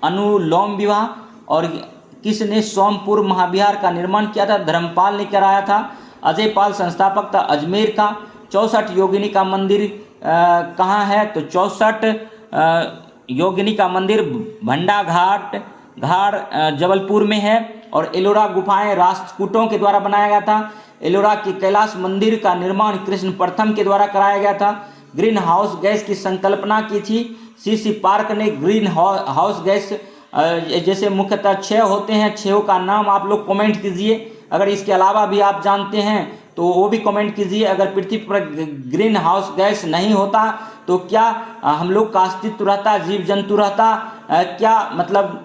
अनुलोम विवाह। और किसने सोमपुर महाविहार का निर्माण किया था, धर्मपाल ने कराया था। अजय पाल संस्थापक था अजमेर का। 64 योगिनी का मंदिर कहाँ है, तो 64 योगिनी का मंदिर भंडा घाट जबलपुर में है। और एलोरा गुफाएं राष्ट्रकूटों के द्वारा बनाया गया था। एलोरा के कैलाश मंदिर का निर्माण कृष्ण प्रथम के द्वारा कराया गया था। ग्रीन हाउस गैस की संकल्पना की थी सीसी पार्क ने। ग्रीन हाउस गैस जैसे मुख्यतः 6 होते हैं, 6 का नाम आप लोग कमेंट कीजिए। अगर इसके अलावा भी आप जानते हैं तो वो भी कमेंट कीजिए। अगर पृथ्वी पर ग्रीन हाउस गैस नहीं होता तो क्या हम लोग का अस्तित्व रहता, जीव जंतु रहता, क्या मतलब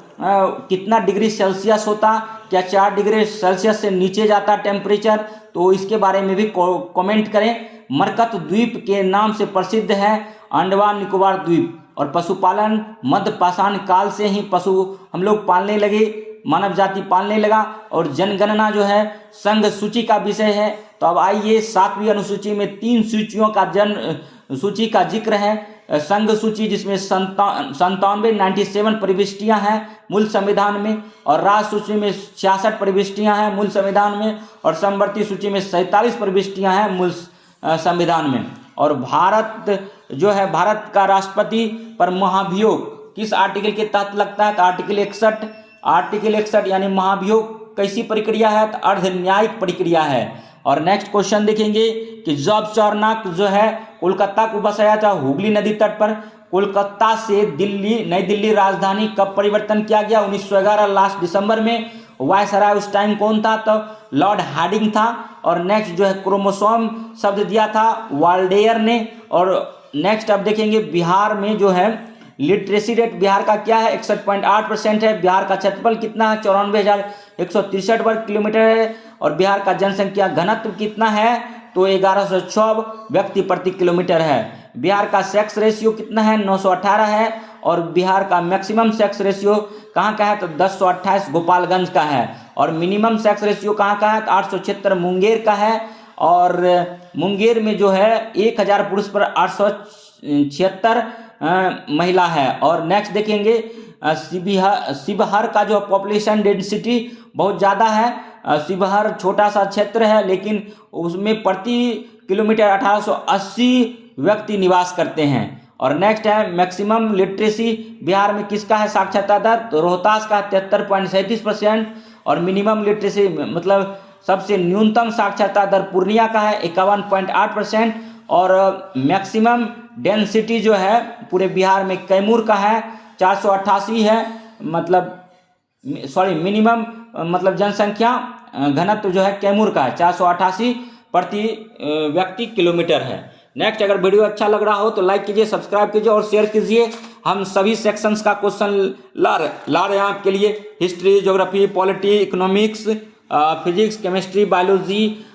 कितना डिग्री सेल्सियस होता, क्या 4 डिग्री सेल्सियस से नीचे जाता टेम्परेचर, तो इसके बारे में भी कमेंट करें। मरकत द्वीप के नाम से प्रसिद्ध है अंडमान निकोबार द्वीप। और पशुपालन मध्य पाषाण काल से ही पशु हम लोग पालने लगे, मानव जाति पालने लगा। और जनगणना जो है संघ सूची का विषय है। तो अब आइए 7वीं अनुसूची में 3 सूचियों का सूची का जिक्र है। संघ सूची जिसमें 97 प्रविष्टियां हैं मूल संविधान में, और राज्य सूची में 66 प्रविष्टियां हैं मूल संविधान में, और समवर्ती सूची में 47 प्रविष्टियां हैं मूल संविधान में। और भारत जो है, भारत का राष्ट्रपति पर महाभियोग किस आर्टिकल के तहत लगता है? तो आर्टिकल 61 यानी महाभियोग कैसी प्रक्रिया है? तो अर्ध न्यायिक प्रक्रिया है। और नेक्स्ट क्वेश्चन देखेंगे कि जॉब चार्नक जो है कोलकाता को बसाया था हुगली नदी तट पर। कोलकाता से नई दिल्ली राजधानी कब परिवर्तन किया गया? 1911 लास्ट दिसंबर में। वायसराय उस टाइम कौन था? तो लॉर्ड हार्डिंग था। और नेक्स्ट जो है क्रोमोसोम शब्द दिया था वाल्डेयर ने। और नेक्स्ट अब देखेंगे बिहार में जो है लिटरेसी रेट बिहार का क्या है? 61.8% है। बिहार का क्षेत्रफल कितना है? 94,163 वर्ग किलोमीटर है। और बिहार का जनसंख्या घनत्व कितना है? तो 1106 व्यक्ति प्रति किलोमीटर है। बिहार का सेक्स रेशियो कितना है? 918 है। और बिहार का मैक्सिमम सेक्स रेशियो कहाँ का है? तो 1028 गोपालगंज का है। और मिनिमम सेक्स रेशियो कहाँ का है? तो 876 मुंगेर का है। और मुंगेर में जो है 1000 पुरुष पर 876 महिला है। और नेक्स्ट देखेंगे शिवहर का जो पॉपुलेशन डेंसिटी बहुत ज़्यादा है। शिवहर छोटा सा क्षेत्र है लेकिन उसमें प्रति किलोमीटर 1880 व्यक्ति निवास करते हैं। और नेक्स्ट है मैक्सिमम लिटरेसी बिहार में किसका है साक्षरता दर? तो रोहतास का 73.37%। और मिनिमम लिटरेसी मतलब सबसे न्यूनतम साक्षरता दर पूर्णिया का है 51.8%। और मैक्सिमम डेंसिटी जो है पूरे बिहार में कैमूर का है 488 है। मतलब मिनिमम मतलब जनसंख्या घनत्व जो है कैमूर का है 488 प्रति व्यक्ति किलोमीटर है। नेक्स्ट अगर वीडियो अच्छा लग रहा हो तो लाइक कीजिए, सब्सक्राइब कीजिए और शेयर कीजिए। हम सभी सेक्शंस का क्वेश्चन ला रहे हैं आपके लिए। History, geography, polity, economics, physics, chemistry, biology,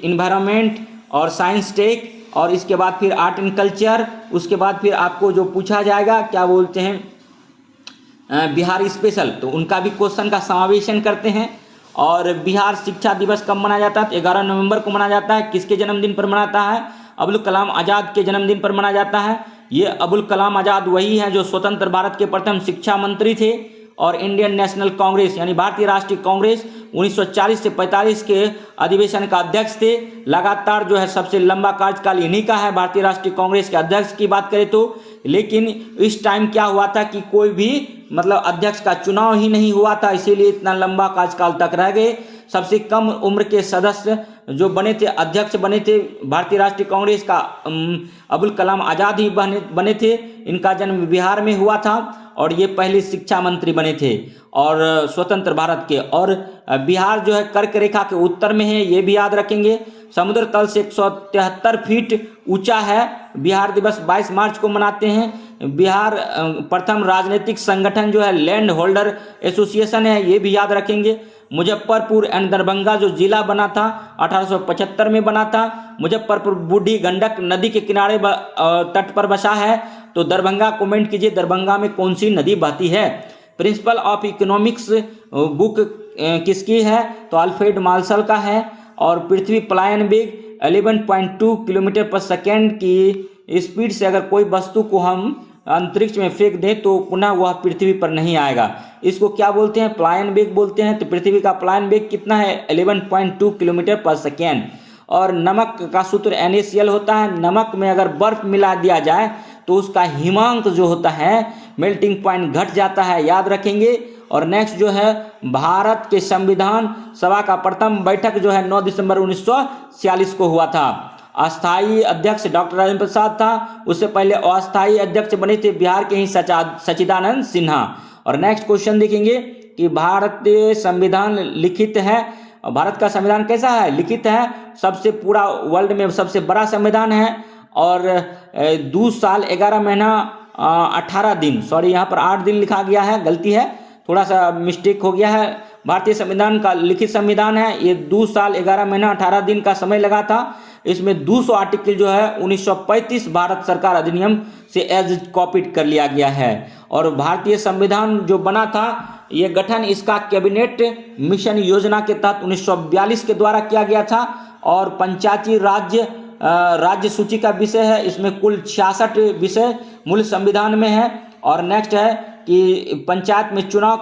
environment और साइंस टेक, और इसके बाद फिर आर्ट एंड कल्चर। उसके बाद फिर आपको जो पूछा जाएगा क्या बोलते हैं बिहार स्पेशल, तो उनका भी क्वेश्चन का समावेशन करते हैं। और बिहार शिक्षा दिवस कब मनाया जाता है? तो 11 नवंबर को मनाया जाता है। किसके जन्मदिन पर मनाता है? अबुल कलाम आज़ाद के जन्मदिन पर मनाया जाता है। ये अबुल कलाम आज़ाद वही हैं जो स्वतंत्र भारत के प्रथम शिक्षा मंत्री थे। और इंडियन नेशनल कांग्रेस यानी भारतीय राष्ट्रीय कांग्रेस 1940 से 45 के अधिवेशन का अध्यक्ष थे। लगातार जो है सबसे लंबा कार्यकाल इन्हीं का है भारतीय राष्ट्रीय कांग्रेस के अध्यक्ष की बात करें तो। लेकिन इस टाइम क्या हुआ था कि कोई भी मतलब अध्यक्ष का चुनाव ही नहीं हुआ था, इसीलिए इतना लंबा कार्यकाल तक रह गए। सबसे कम उम्र के सदस्य जो बने थे, अध्यक्ष बने थे भारतीय राष्ट्रीय कांग्रेस का अबुल कलाम आज़ाद ही बने थे। इनका जन्म बिहार में हुआ था और ये पहले शिक्षा मंत्री बने थे और स्वतंत्र भारत के। और बिहार जो है कर्क रेखा के उत्तर में है, ये भी याद रखेंगे। समुद्र तल से 173 फीट ऊंचा है। बिहार दिवस 22 मार्च को मनाते हैं। बिहार प्रथम राजनीतिक संगठन जो है लैंड होल्डर एसोसिएशन है, ये भी याद रखेंगे। मुजफ्फरपुर एंड दरभंगा जो जिला बना था 1875 में बना था। मुजफ्फरपुर बूढ़ी गंडक नदी के किनारे तट पर बसा है। तो दरभंगा कमेंट कीजिए, दरभंगा में कौन सी नदी बहती है? प्रिंसिपल ऑफ इकोनॉमिक्स बुक किसकी है? तो अल्फ्रेड मार्शल का है। और पृथ्वी पलायन वेग 11.2 किलोमीटर पर सेकेंड की स्पीड से अगर कोई वस्तु को हम अंतरिक्ष में फेंक दें तो पुनः वह पृथ्वी पर नहीं आएगा। इसको क्या बोलते हैं? पलायन वेग बोलते हैं। तो पृथ्वी का पलायन वेग कितना है? 11.2 किलोमीटर पर सेकेंड। और नमक का सूत्र NaCl होता है। नमक में अगर बर्फ मिला दिया जाए तो उसका हिमांक जो होता है मेल्टिंग पॉइंट घट जाता है, याद रखेंगे। और नेक्स्ट जो है भारत के संविधान सभा का प्रथम बैठक जो है 9 दिसंबर 1946 को हुआ था। अस्थाई अध्यक्ष डॉक्टर राजेंद्र प्रसाद था, उससे पहले अस्थाई अध्यक्ष बने थे बिहार के ही सच्चिदानंद सिन्हा। और नेक्स्ट क्वेश्चन देखेंगे कि भारतीय संविधान लिखित है, भारत का संविधान कैसा है, लिखित है, सबसे पूरा वर्ल्ड में सबसे बड़ा संविधान है। और 2 साल 11 महीना 18 दिन, सॉरी यहाँ पर 8 दिन लिखा गया है, गलती है, थोड़ा सा मिस्टेक हो गया है। भारतीय संविधान का लिखित संविधान है, ये 2 साल 11 महीना 18 दिन का समय लगा था। इसमें 200 आर्टिकल जो है 1935 भारत सरकार अधिनियम से एज कॉपीड कर लिया गया है। और भारतीय संविधान जो बना था, ये गठन इसका कैबिनेट मिशन योजना के तहत 1942 के द्वारा किया गया था। और पंचायती राज्य सूची का विषय है, इसमें कुल 66 विषय मूल संविधान में है। और नेक्स्ट है कि पंचायत में चुनाव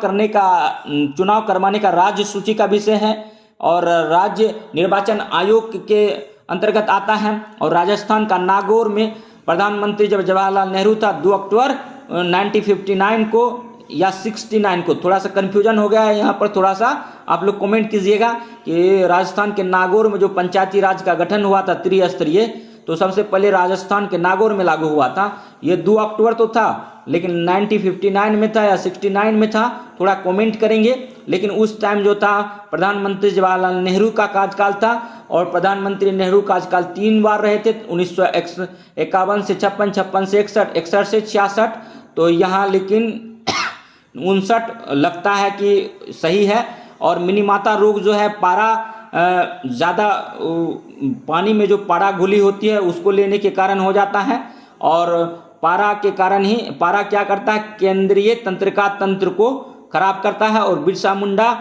करवाने का राज्य सूची का विषय है। और राज्य निर्वाचन आयोग के अंतर्गत आता है। और राजस्थान का नागौर में प्रधानमंत्री जब जवाहरलाल नेहरू था 2 अक्टूबर 1959 को या 69 को, थोड़ा सा कन्फ्यूजन हो गया है यहाँ पर, थोड़ा सा आप लोग कमेंट कीजिएगा कि राजस्थान के नागौर में जो पंचायती राज का गठन हुआ था त्रिस्तरीय, तो सबसे पहले राजस्थान के नागौर में लागू हुआ था। ये 2 अक्टूबर तो था, लेकिन 1959 में था या 69 में था, थोड़ा कमेंट करेंगे। लेकिन उस टाइम जो था प्रधानमंत्री जवाहरलाल नेहरू का कार्यकाल था। और प्रधानमंत्री नेहरू कार्यकाल 3 बार रहे थे, 1951 से 56, 56 से 61, 61 से 66। तो यहाँ लेकिन 59 लगता है कि सही है। और मिनीमाता रोग जो है पारा ज़्यादा पानी में जो पारा घुली होती है उसको लेने के कारण हो जाता है। और पारा के कारण ही पारा क्या करता है, केंद्रीय तंत्रिका तंत्र को खराब करता है। और बिरसा मुंडा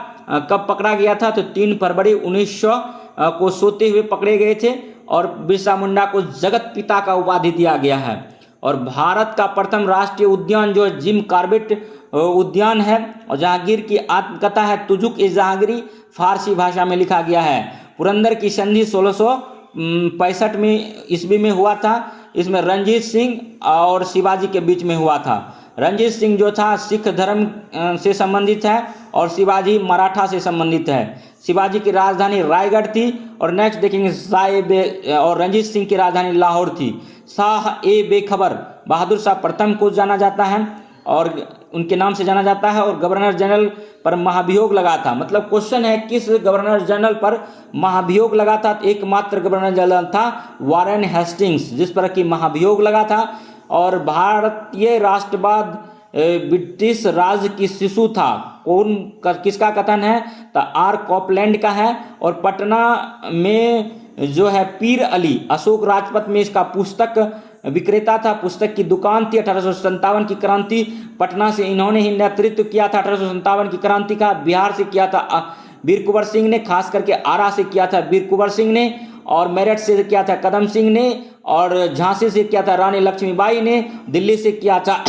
कब पकड़ा गया था, तो 3 फरवरी 1900 को सोते हुए पकड़े गए थे। और बिरसा मुंडा को जगत पिता का उपाधि दिया गया है। और भारत का प्रथम राष्ट्रीय उद्यान जो जिम कॉर्बेट उद्यान है। और जहांगीर की आत्मकथा है तुजुक ए जहांगीरी, फारसी भाषा में लिखा गया है। पुरंदर की संधि 1665 में ईस्वी में हुआ था। इसमें रंजीत सिंह और शिवाजी के बीच में हुआ था। रंजीत सिंह जो था सिख धर्म से संबंधित है और शिवाजी मराठा से संबंधित है। शिवाजी की राजधानी रायगढ़ थी। और नेक्स्ट देखेंगे और रंजीत सिंह की राजधानी लाहौर थी। शाह ए बेखबर बहादुर शाह प्रथम को जाना जाता है और उनके नाम से जाना जाता है। और गवर्नर जनरल पर महाभियोग लगा था, मतलब क्वेश्चन है किस गवर्नर जनरल पर महाभियोग लगा था। तो एकमात्र गवर्नर जनरल था वारेन हेस्टिंग्स, जिस पर कि महाभियोग लगा था। और भारतीय राष्ट्रवाद ब्रिटिश राज की शिशु था, किसका कथन है, तो आर कॉपलैंड का है। और पटना में जो है पीर अली अशोक राजपथ में इसका पुस्तक विक्रेता था, पुस्तक की दुकान थी। 1857 की क्रांति पटना से इन्होंने ही नेतृत्व किया था। 1857 की क्रांति का बिहार से किया था वीर कुंवर सिंह ने, खास करके आरा से किया था वीर कुंवर सिंह ने। और मेरठ से किया था कदम सिंह ने। और झांसी से किया था रानी लक्ष्मीबाई ने। दिल्ली से किया था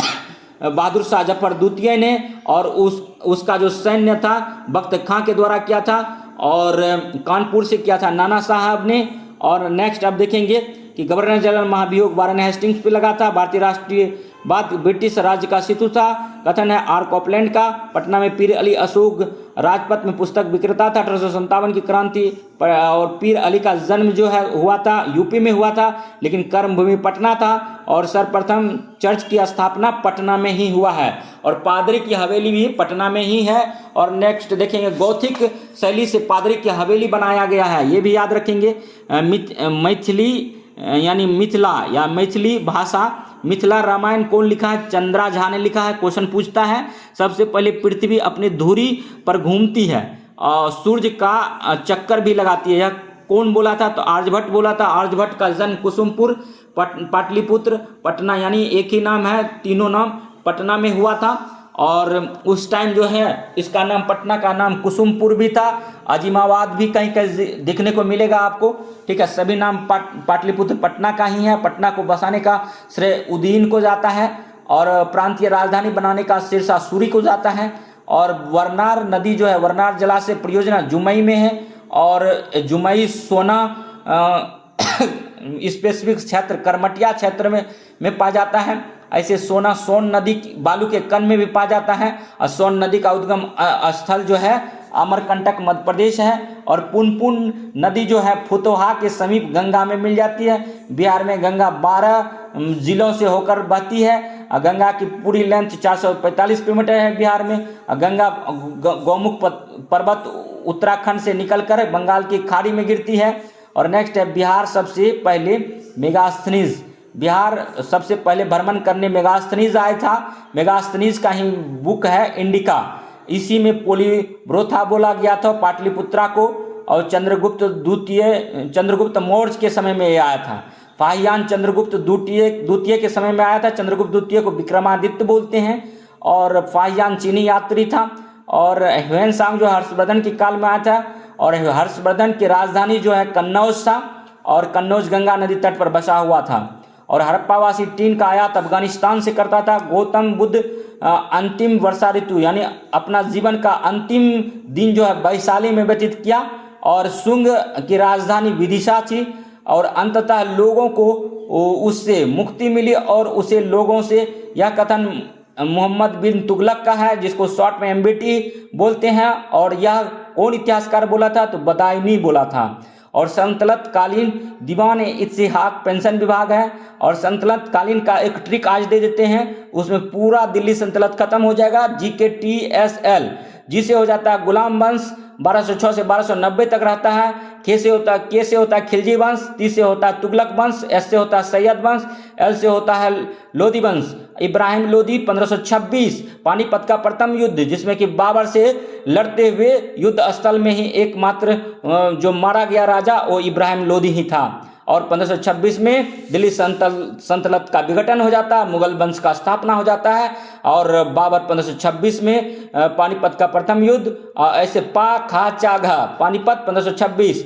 बहादुर शाह जफर द्वितीय ने। और उसका जो सैन्य था बख्त खां के द्वारा किया था। और कानपुर से किया था नाना साहब ने। और नेक्स्ट अब देखेंगे कि गवर्नर जनरल महाभियोग वारेन हेस्टिंग्स पे लगा था। भारतीय राष्ट्रीयवाद ब्रिटिश राज्य का शिशु था, कथन है आर कॉपलैंड का। पटना में पीर अली अशोक राजपथ में पुस्तक विक्रेता था। 1857 की क्रांति और पीर अली का जन्म जो है हुआ था यूपी में हुआ था, लेकिन कर्मभूमि पटना था। और सर्वप्रथम चर्च की स्थापना पटना में ही हुआ है। और पादरी की हवेली भी पटना में ही है। और नेक्स्ट देखेंगे गौथिक शैली से पादरी की हवेली बनाया गया है, ये भी याद रखेंगे। मैथिली यानी मिथिला या मैथिली भाषा, मिथिला रामायण कौन लिखा है, चंद्रा झा ने लिखा है। क्वेश्चन पूछता है सबसे पहले पृथ्वी अपनी धुरी पर घूमती है और सूर्य का चक्कर भी लगाती है, यह कौन बोला था, तो आर्यभट्ट बोला था। आर्यभट्ट का जन्म कुसुमपुर पाटलिपुत्र पटना, यानी एक ही नाम है, तीनों नाम पटना में हुआ था। और उस टाइम जो है इसका नाम पटना का नाम कुसुमपुर भी था। अजीमाबाद भी कहीं कहीं देखने को मिलेगा आपको, ठीक है। सभी नाम पाटलिपुत्र पटना का ही है। पटना को बसाने का श्रेय उदयन को जाता है और प्रांतीय राजधानी बनाने का शीर्षा सूरी को जाता है। और वरनार नदी जो है, वरनार जलाशय परियोजना जुमई में है। और जुमई सोना स्पेसिफिक क्षेत्र करमटिया क्षेत्र में पाया जाता है। ऐसे सोन नदी बालू के कण में भी पाया जाता है। और सोन नदी का उद्गम स्थल जो है अमरकंटक मध्य प्रदेश है। और पुनपुन नदी जो है फुतोहा के समीप गंगा में मिल जाती है। बिहार में गंगा 12 जिलों से होकर बहती है। गंगा की पूरी लेंथ 445 किलोमीटर है बिहार में। गंगा गौमुख पर्वत उत्तराखंड से निकलकर बंगाल की खाड़ी में गिरती है। और नेक्स्ट है बिहार सबसे पहले मेगास्थनीज, बिहार सबसे पहले भ्रमण करने मेगास्थनीज आया था। मेगास्थनीज का ही बुक है इंडिका, इसी में पोलीब्रोथा बोला गया था पाटलिपुत्रा को। और चंद्रगुप्त मौर्य के समय में यह आया था। फाहियान चंद्रगुप्त द्वितीय के समय में आया था। चंद्रगुप्त द्वितीय को विक्रमादित्य बोलते हैं। और फाहियान चीनी यात्री था। और ह्वेनसांग जो हर्षवर्धन के काल में आया था। और हर्षवर्धन की राजधानी जो है कन्नौज था। और कन्नौज गंगा नदी तट पर बसा हुआ था। और हड़प्पावासी टीन का आयात अफगानिस्तान से करता था। गौतम बुद्ध अंतिम वर्षा ऋतु यानी अपना जीवन का अंतिम दिन जो है वैशाली में व्यतीत किया। और शुंग की राजधानी विदिशा थी। और अंततः लोगों को उससे मुक्ति मिली। और उसे लोगों से यह कथन मोहम्मद बिन तुगलक का है, जिसको शॉर्ट में MBT बोलते हैं। और यह कौन इतिहासकार बोला था? तो बदायूनी बोला था। और संतलत कालीन दीवान इतिहास पेंशन विभाग है। और संतलत कालीन का एक ट्रिक आज दे देते हैं, उसमें पूरा दिल्ली संतलत खत्म हो जाएगा। GKTSL जिसे हो जाता है गुलाम वंश 1206 से 1290 तक रहता है। के से होता है खिलजी वंश। टी से होता है तुगलक वंश। एस से होता है सैयद वंश। एल से होता है लोधी वंश। इब्राहिम लोधी 1526 पानीपत का प्रथम युद्ध, जिसमें कि बाबर से लड़ते हुए युद्ध स्थल में ही एकमात्र जो मारा गया राजा वो इब्राहिम लोधी ही था। और 1526 में दिल्ली सल्तनत का विघटन हो जाता है, मुगल वंश का स्थापना हो जाता है। और बाबर 1526 में पानीपत का प्रथम युद्ध, ऐसे खा चा घा पानीपत 1526,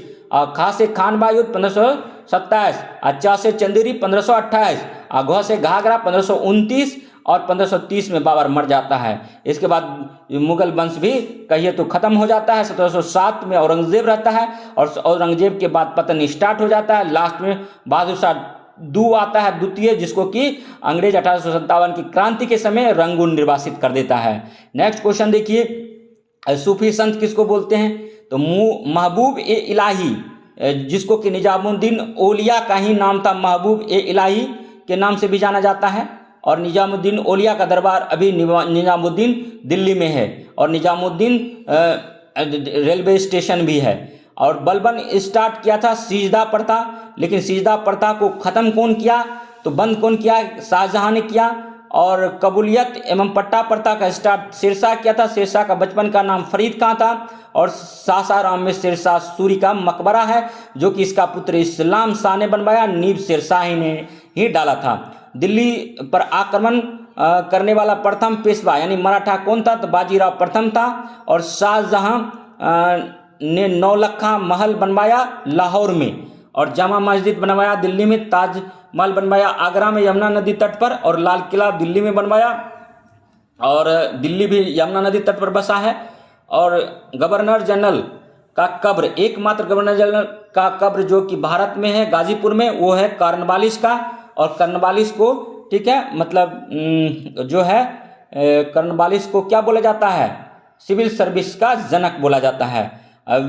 खा से खानबा युद्ध 1527, चा से चंदेरी 1528, घ से घाघरा 1529 और 1530 में बाबर मर जाता है। इसके बाद मुगल वंश भी कहिए तो खत्म हो जाता है। 1707 में औरंगजेब रहता है। और औरंगजेब के बाद पतन स्टार्ट हो जाता है। लास्ट में बहादुर शाह आता है द्वितीय, जिसको कि अंग्रेज 1857 की क्रांति के समय रंगून निर्वासित कर देता है। नेक्स्ट क्वेश्चन देखिए, सूफी संत किसको बोलते हैं? तो महबूब ए इलाही, जिसको कि निजामुद्दीन औलिया का ही नाम था, महबूब ए इलाही के नाम से भी जाना जाता है। और निजामुद्दीन औलिया का दरबार अभी निजामुद्दीन दिल्ली में है। और निजामुद्दीन रेलवे स्टेशन भी है। और बलबन स्टार्ट किया था सिजदा प्रथा, लेकिन सिजदा प्रथा को ख़त्म कौन किया? तो बंद कौन किया? शाहजहां ने किया। और कबूलियत एवं पट्टा प्रथा का स्टार्ट शेरशाह किया था। शेरशाह का बचपन का नाम फरीद खां था। और सासाराम में शेरशाह सूरी का मकबरा है, जो कि इसका पुत्र इस्लाम शाह ने बनवाया। नींव शेरशाह ने ही डाला था। दिल्ली पर आक्रमण करने वाला प्रथम पेशवा यानी मराठा कौन था? तो बाजीराव प्रथम था। और शाहजहां ने नौलखा महल बनवाया लाहौर में। और जामा मस्जिद बनवाया दिल्ली में। ताजमहल बनवाया आगरा में यमुना नदी तट पर। और लाल किला दिल्ली में बनवाया। और दिल्ली भी यमुना नदी तट पर बसा है। और गवर्नर जनरल का कब्र, एकमात्र गवर्नर जनरल का कब्र जो कि भारत में है गाजीपुर में, वो है कॉर्नवालिस का। और कॉर्नवालिस को, ठीक है, मतलब जो है कॉर्नवालिस को क्या बोला जाता है? सिविल सर्विस का जनक बोला जाता है।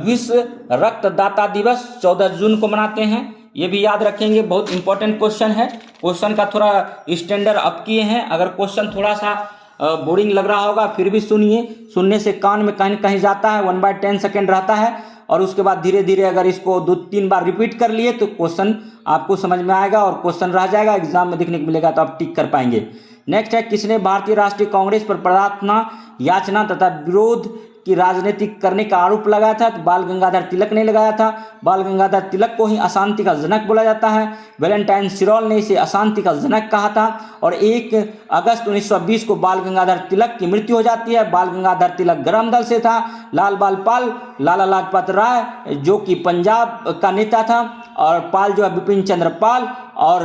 विश्व रक्तदाता दिवस 14 जून को मनाते हैं, ये भी याद रखेंगे, बहुत इंपॉर्टेंट क्वेश्चन है। क्वेश्चन का थोड़ा स्टैंडर्ड अप किए हैं। अगर क्वेश्चन थोड़ा सा बोरिंग लग रहा होगा फिर भी सुनिए, सुनने से कान में कहीं कहीं जाता है। 1/10 सेकेंड रहता है। और उसके बाद धीरे धीरे अगर इसको 2-3 बार रिपीट कर लिए तो क्वेश्चन आपको समझ में आएगा। और क्वेश्चन रह जाएगा, एग्जाम में दिखने को मिलेगा तो आप टिक कर पाएंगे। नेक्स्ट है, किसने भारतीय राष्ट्रीय कांग्रेस पर प्रार्थना याचना तथा विरोध की राजनीति करने का आरोप लगाया था? तो बाल गंगाधर तिलक ने लगाया था। बाल गंगाधर तिलक को ही अशांति का जनक बोला जाता है। वैलेंटाइन सिरोल ने इसे अशांति का जनक कहा था। और 1 अगस्त 1920 को बाल गंगाधर तिलक की मृत्यु हो जाती है। बाल गंगाधर तिलक गरम दल से था। लाल बाल पाल, लाला लाजपत राय जो कि पंजाब का नेता था। और पाल जो है बिपिन चंद्र पाल। और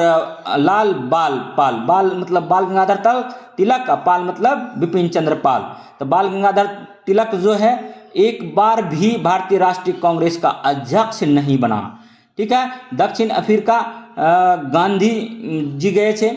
लाल बाल पाल, बाल मतलब बाल गंगाधर तिलक, पाल मतलब बिपिन चंद्र पाल। तो बाल गंगाधर तिलक जो है एक बार भी भारतीय राष्ट्रीय कांग्रेस का अध्यक्ष नहीं बना। ठीक है, दक्षिण अफ्रीका गांधी जी गए थे।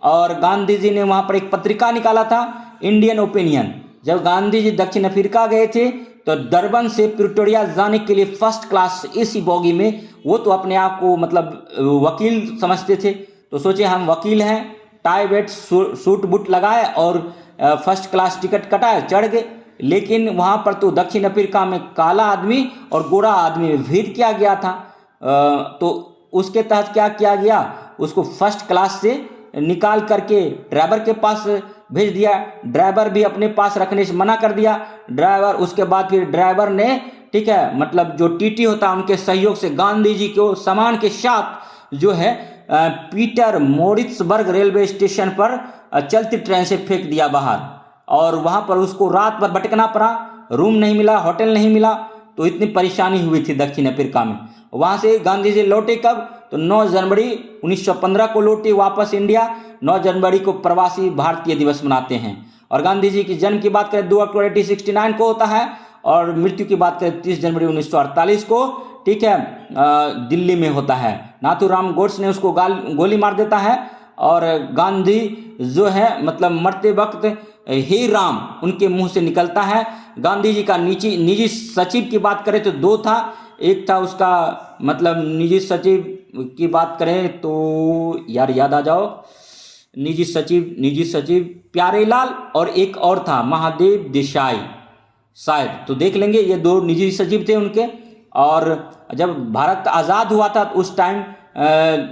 और गांधी जी ने वहाँ पर एक पत्रिका निकाला था, इंडियन ओपिनियन। जब गांधी जी दक्षिण अफ्रीका गए थे तो डरबन से प्रिटोरिया जाने के लिए फर्स्ट क्लास एसी बॉगी में, वो तो अपने आप को मतलब वकील समझते थे, तो सोचे हम वकील हैं, टाई बेट सूट बूट लगाए और फर्स्ट क्लास टिकट कटाए, चढ़ गए। लेकिन वहाँ पर तो दक्षिण अफ्रीका में काला आदमी और गोरा आदमी में भेद किया गया था। तो उसके तहत क्या किया गया, उसको फर्स्ट क्लास से निकाल करके ड्राइवर के पास भेज दिया। ड्राइवर भी अपने पास रखने से मना कर दिया ड्राइवर। उसके बाद फिर ड्राइवर ने, ठीक है, मतलब जो टीटी होता है उनके सहयोग से गांधी जी को सामान के साथ जो है पीटर मोरित्सबर्ग रेलवे स्टेशन पर चलती ट्रेन से फेंक दिया बाहर, और वहां पर उसको रात भर भटकना पड़ा, रूम नहीं मिला, होटल नहीं मिला, तो इतनी परेशानी हुई थी दक्षिण अफ्रीका में। वहां से गांधी जी लौटे कब, तो 9 जनवरी 1915 को लौटे वापस इंडिया। 9 जनवरी को प्रवासी भारतीय दिवस मनाते हैं। और गांधी जी की जन्म की बात करें 2 अक्टूबर 1869 को होता है, और मृत्यु की बात करें 30 जनवरी 1948 को, ठीक है, दिल्ली में होता है। नाथूराम गोड्स ने उसको गोली मार देता है, और गांधी जो है मतलब मरते वक्त हे राम उनके मुंह से निकलता है। गांधी जी का निजी सचिव की बात करें तो 2 था। एक था उसका मतलब निजी सचिव की बात करें तो यार याद आ जाओ, निजी सचिव प्यारेलाल, और एक और था महादेव देसाई शायद, तो देख लेंगे। ये 2 निजी सचिव थे उनके। और जब भारत आज़ाद हुआ था तो उस टाइम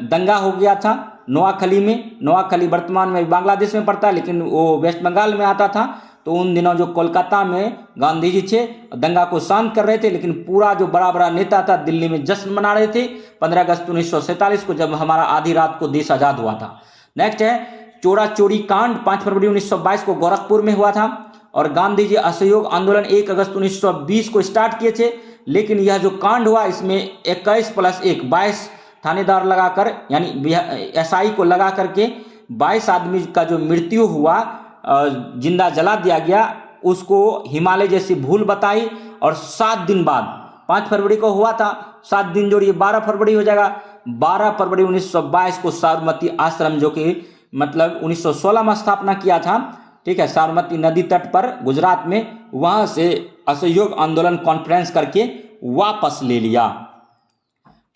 दंगा हो गया था नोआखली में। नोआखली वर्तमान में बांग्लादेश में पड़ता है, लेकिन वो वेस्ट बंगाल में आता था। तो उन दिनों जो कोलकाता में गांधी जी थे, दंगा को शांत कर रहे थे, लेकिन पूरा जो बड़ा बड़ा नेता था दिल्ली में जश्न मना रहे थे 15 अगस्त 1947 को, जब हमारा आधी रात को देश आज़ाद हुआ था। नेक्स्ट है चोरा चोरी कांड, 5 फरवरी 1922 को गोरखपुर में हुआ था। और गांधी जी असहयोग आंदोलन 1 अगस्त 1920 को स्टार्ट किए थे, लेकिन यह जो कांड हुआ इसमें 21 + 1 22 थानेदार लगाकर, यानी एसआई को लगा करके 22 आदमी का जो मृत्यु हुआ, जिंदा जला दिया गया, उसको हिमालय जैसी भूल बताई। और 7 दिन बाद 5 फरवरी को हुआ था, 7 दिन जोड़िए 12 फरवरी हो जाएगा। 12 फरवरी 1922 को साबरमती आश्रम, जो कि मतलब 1916 में स्थापना किया था, ठीक है, साबरमती नदी तट पर गुजरात में, वहां से असहयोग आंदोलन कॉन्फ्रेंस करके वापस ले लिया,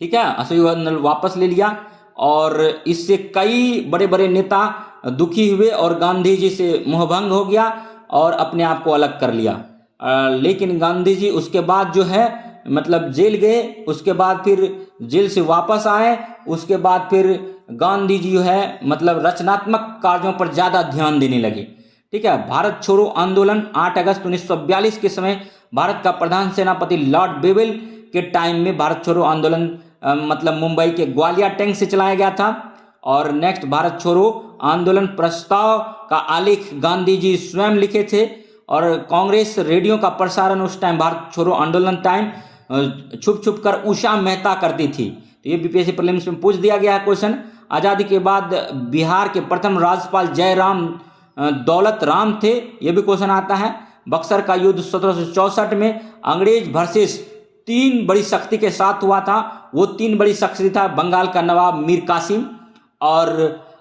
ठीक है, असहयोग आंदोलन वापस ले लिया। और इससे कई बड़े बड़े नेता दुखी हुए और गांधी जी से मोहभंग हो गया और अपने आप को अलग कर लिया। लेकिन गांधी जी उसके बाद जो है मतलब जेल गए, उसके बाद फिर जेल से वापस आए। उसके बाद फिर गांधी जी जो है मतलब रचनात्मक कार्यों पर ज़्यादा ध्यान देने लगे, ठीक है। भारत छोड़ो आंदोलन 8 अगस्त 1942 के समय भारत का प्रधान सेनापति लॉर्ड बेवेल के टाइम में भारत छोड़ो आंदोलन मतलब मुंबई के ग्वालियर टैंक से चलाया गया था। और नेक्स्ट, भारत छोड़ो आंदोलन प्रस्ताव का आलेख गांधी जी स्वयं लिखे थे। और कांग्रेस रेडियो का प्रसारण उस टाइम भारत छोड़ो आंदोलन टाइम छुप छुप कर उषा मेहता करती थी। तो ये बीपीएससी प्रीलिम्स में पूछ दिया गया है क्वेश्चन। आज़ादी के बाद बिहार के प्रथम राज्यपाल जयराम दौलत राम थे, ये भी क्वेश्चन आता है। बक्सर का युद्ध 1764 में अंग्रेज वर्सेस 3 बड़ी शक्ति के साथ हुआ था। वो 3 बड़ी शक्ति था बंगाल का नवाब मीर कासिम, और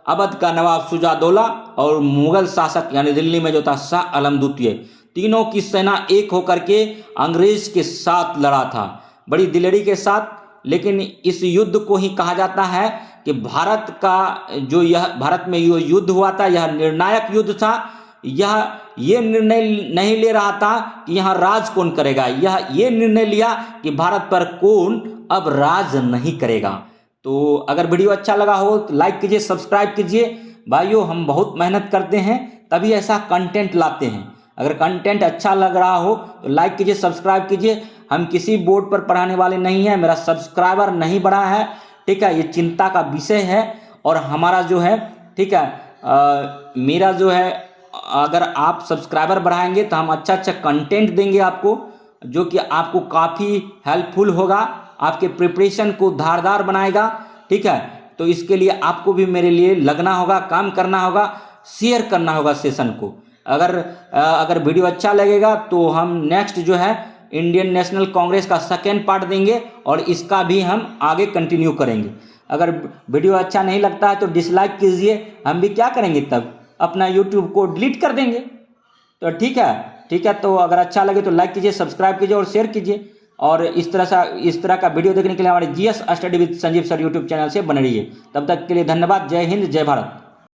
अवध का नवाब शुजादौला, और मुगल शासक यानी दिल्ली में जो था शाह आलम द्वितीय। तीनों की सेना एक होकर के अंग्रेज के साथ लड़ा था, बड़ी दिलेरी के साथ। लेकिन इस युद्ध को ही कहा जाता है कि भारत का जो यह भारत में जो युद्ध हुआ था यह निर्णायक युद्ध था। ये निर्णय नहीं ले रहा था कि यहाँ राज कौन करेगा, यह ये निर्णय लिया कि भारत पर कौन अब राज नहीं करेगा। तो अगर वीडियो अच्छा लगा हो तो लाइक कीजिए, सब्सक्राइब कीजिए। भाइयों, हम बहुत मेहनत करते हैं तभी ऐसा कंटेंट लाते हैं। अगर कंटेंट अच्छा लग रहा हो तो लाइक कीजिए, सब्सक्राइब कीजिए। हम किसी बोर्ड पर पढ़ाने वाले नहीं हैं, मेरा सब्सक्राइबर नहीं बढ़ा है, ठीक है, ये चिंता का विषय है। और हमारा जो है, ठीक है, मेरा जो है, अगर आप सब्सक्राइबर बढ़ाएंगे तो हम अच्छा अच्छा कंटेंट देंगे आपको, जो कि आपको काफ़ी हेल्पफुल होगा, आपके प्रिपरेशन को धारदार बनाएगा, ठीक है। तो इसके लिए आपको भी मेरे लिए लगना होगा, काम करना होगा, शेयर करना होगा सेशन को। अगर वीडियो अच्छा लगेगा तो हम नेक्स्ट जो है इंडियन नेशनल कांग्रेस का सेकेंड पार्ट देंगे और इसका भी हम आगे कंटिन्यू करेंगे। अगर वीडियो अच्छा नहीं लगता है तो डिसलाइक कीजिए, हम भी क्या करेंगे तब, अपना यूट्यूब को डिलीट कर देंगे। तो ठीक है, तो अगर अच्छा लगे तो लाइक कीजिए, सब्सक्राइब कीजिए और शेयर कीजिए। और इस तरह का वीडियो देखने के लिए हमारे GS study with Sanjeev sir YouTube channel से बने रहिए। तब तक के लिए धन्यवाद। जय हिंद, जय भारत।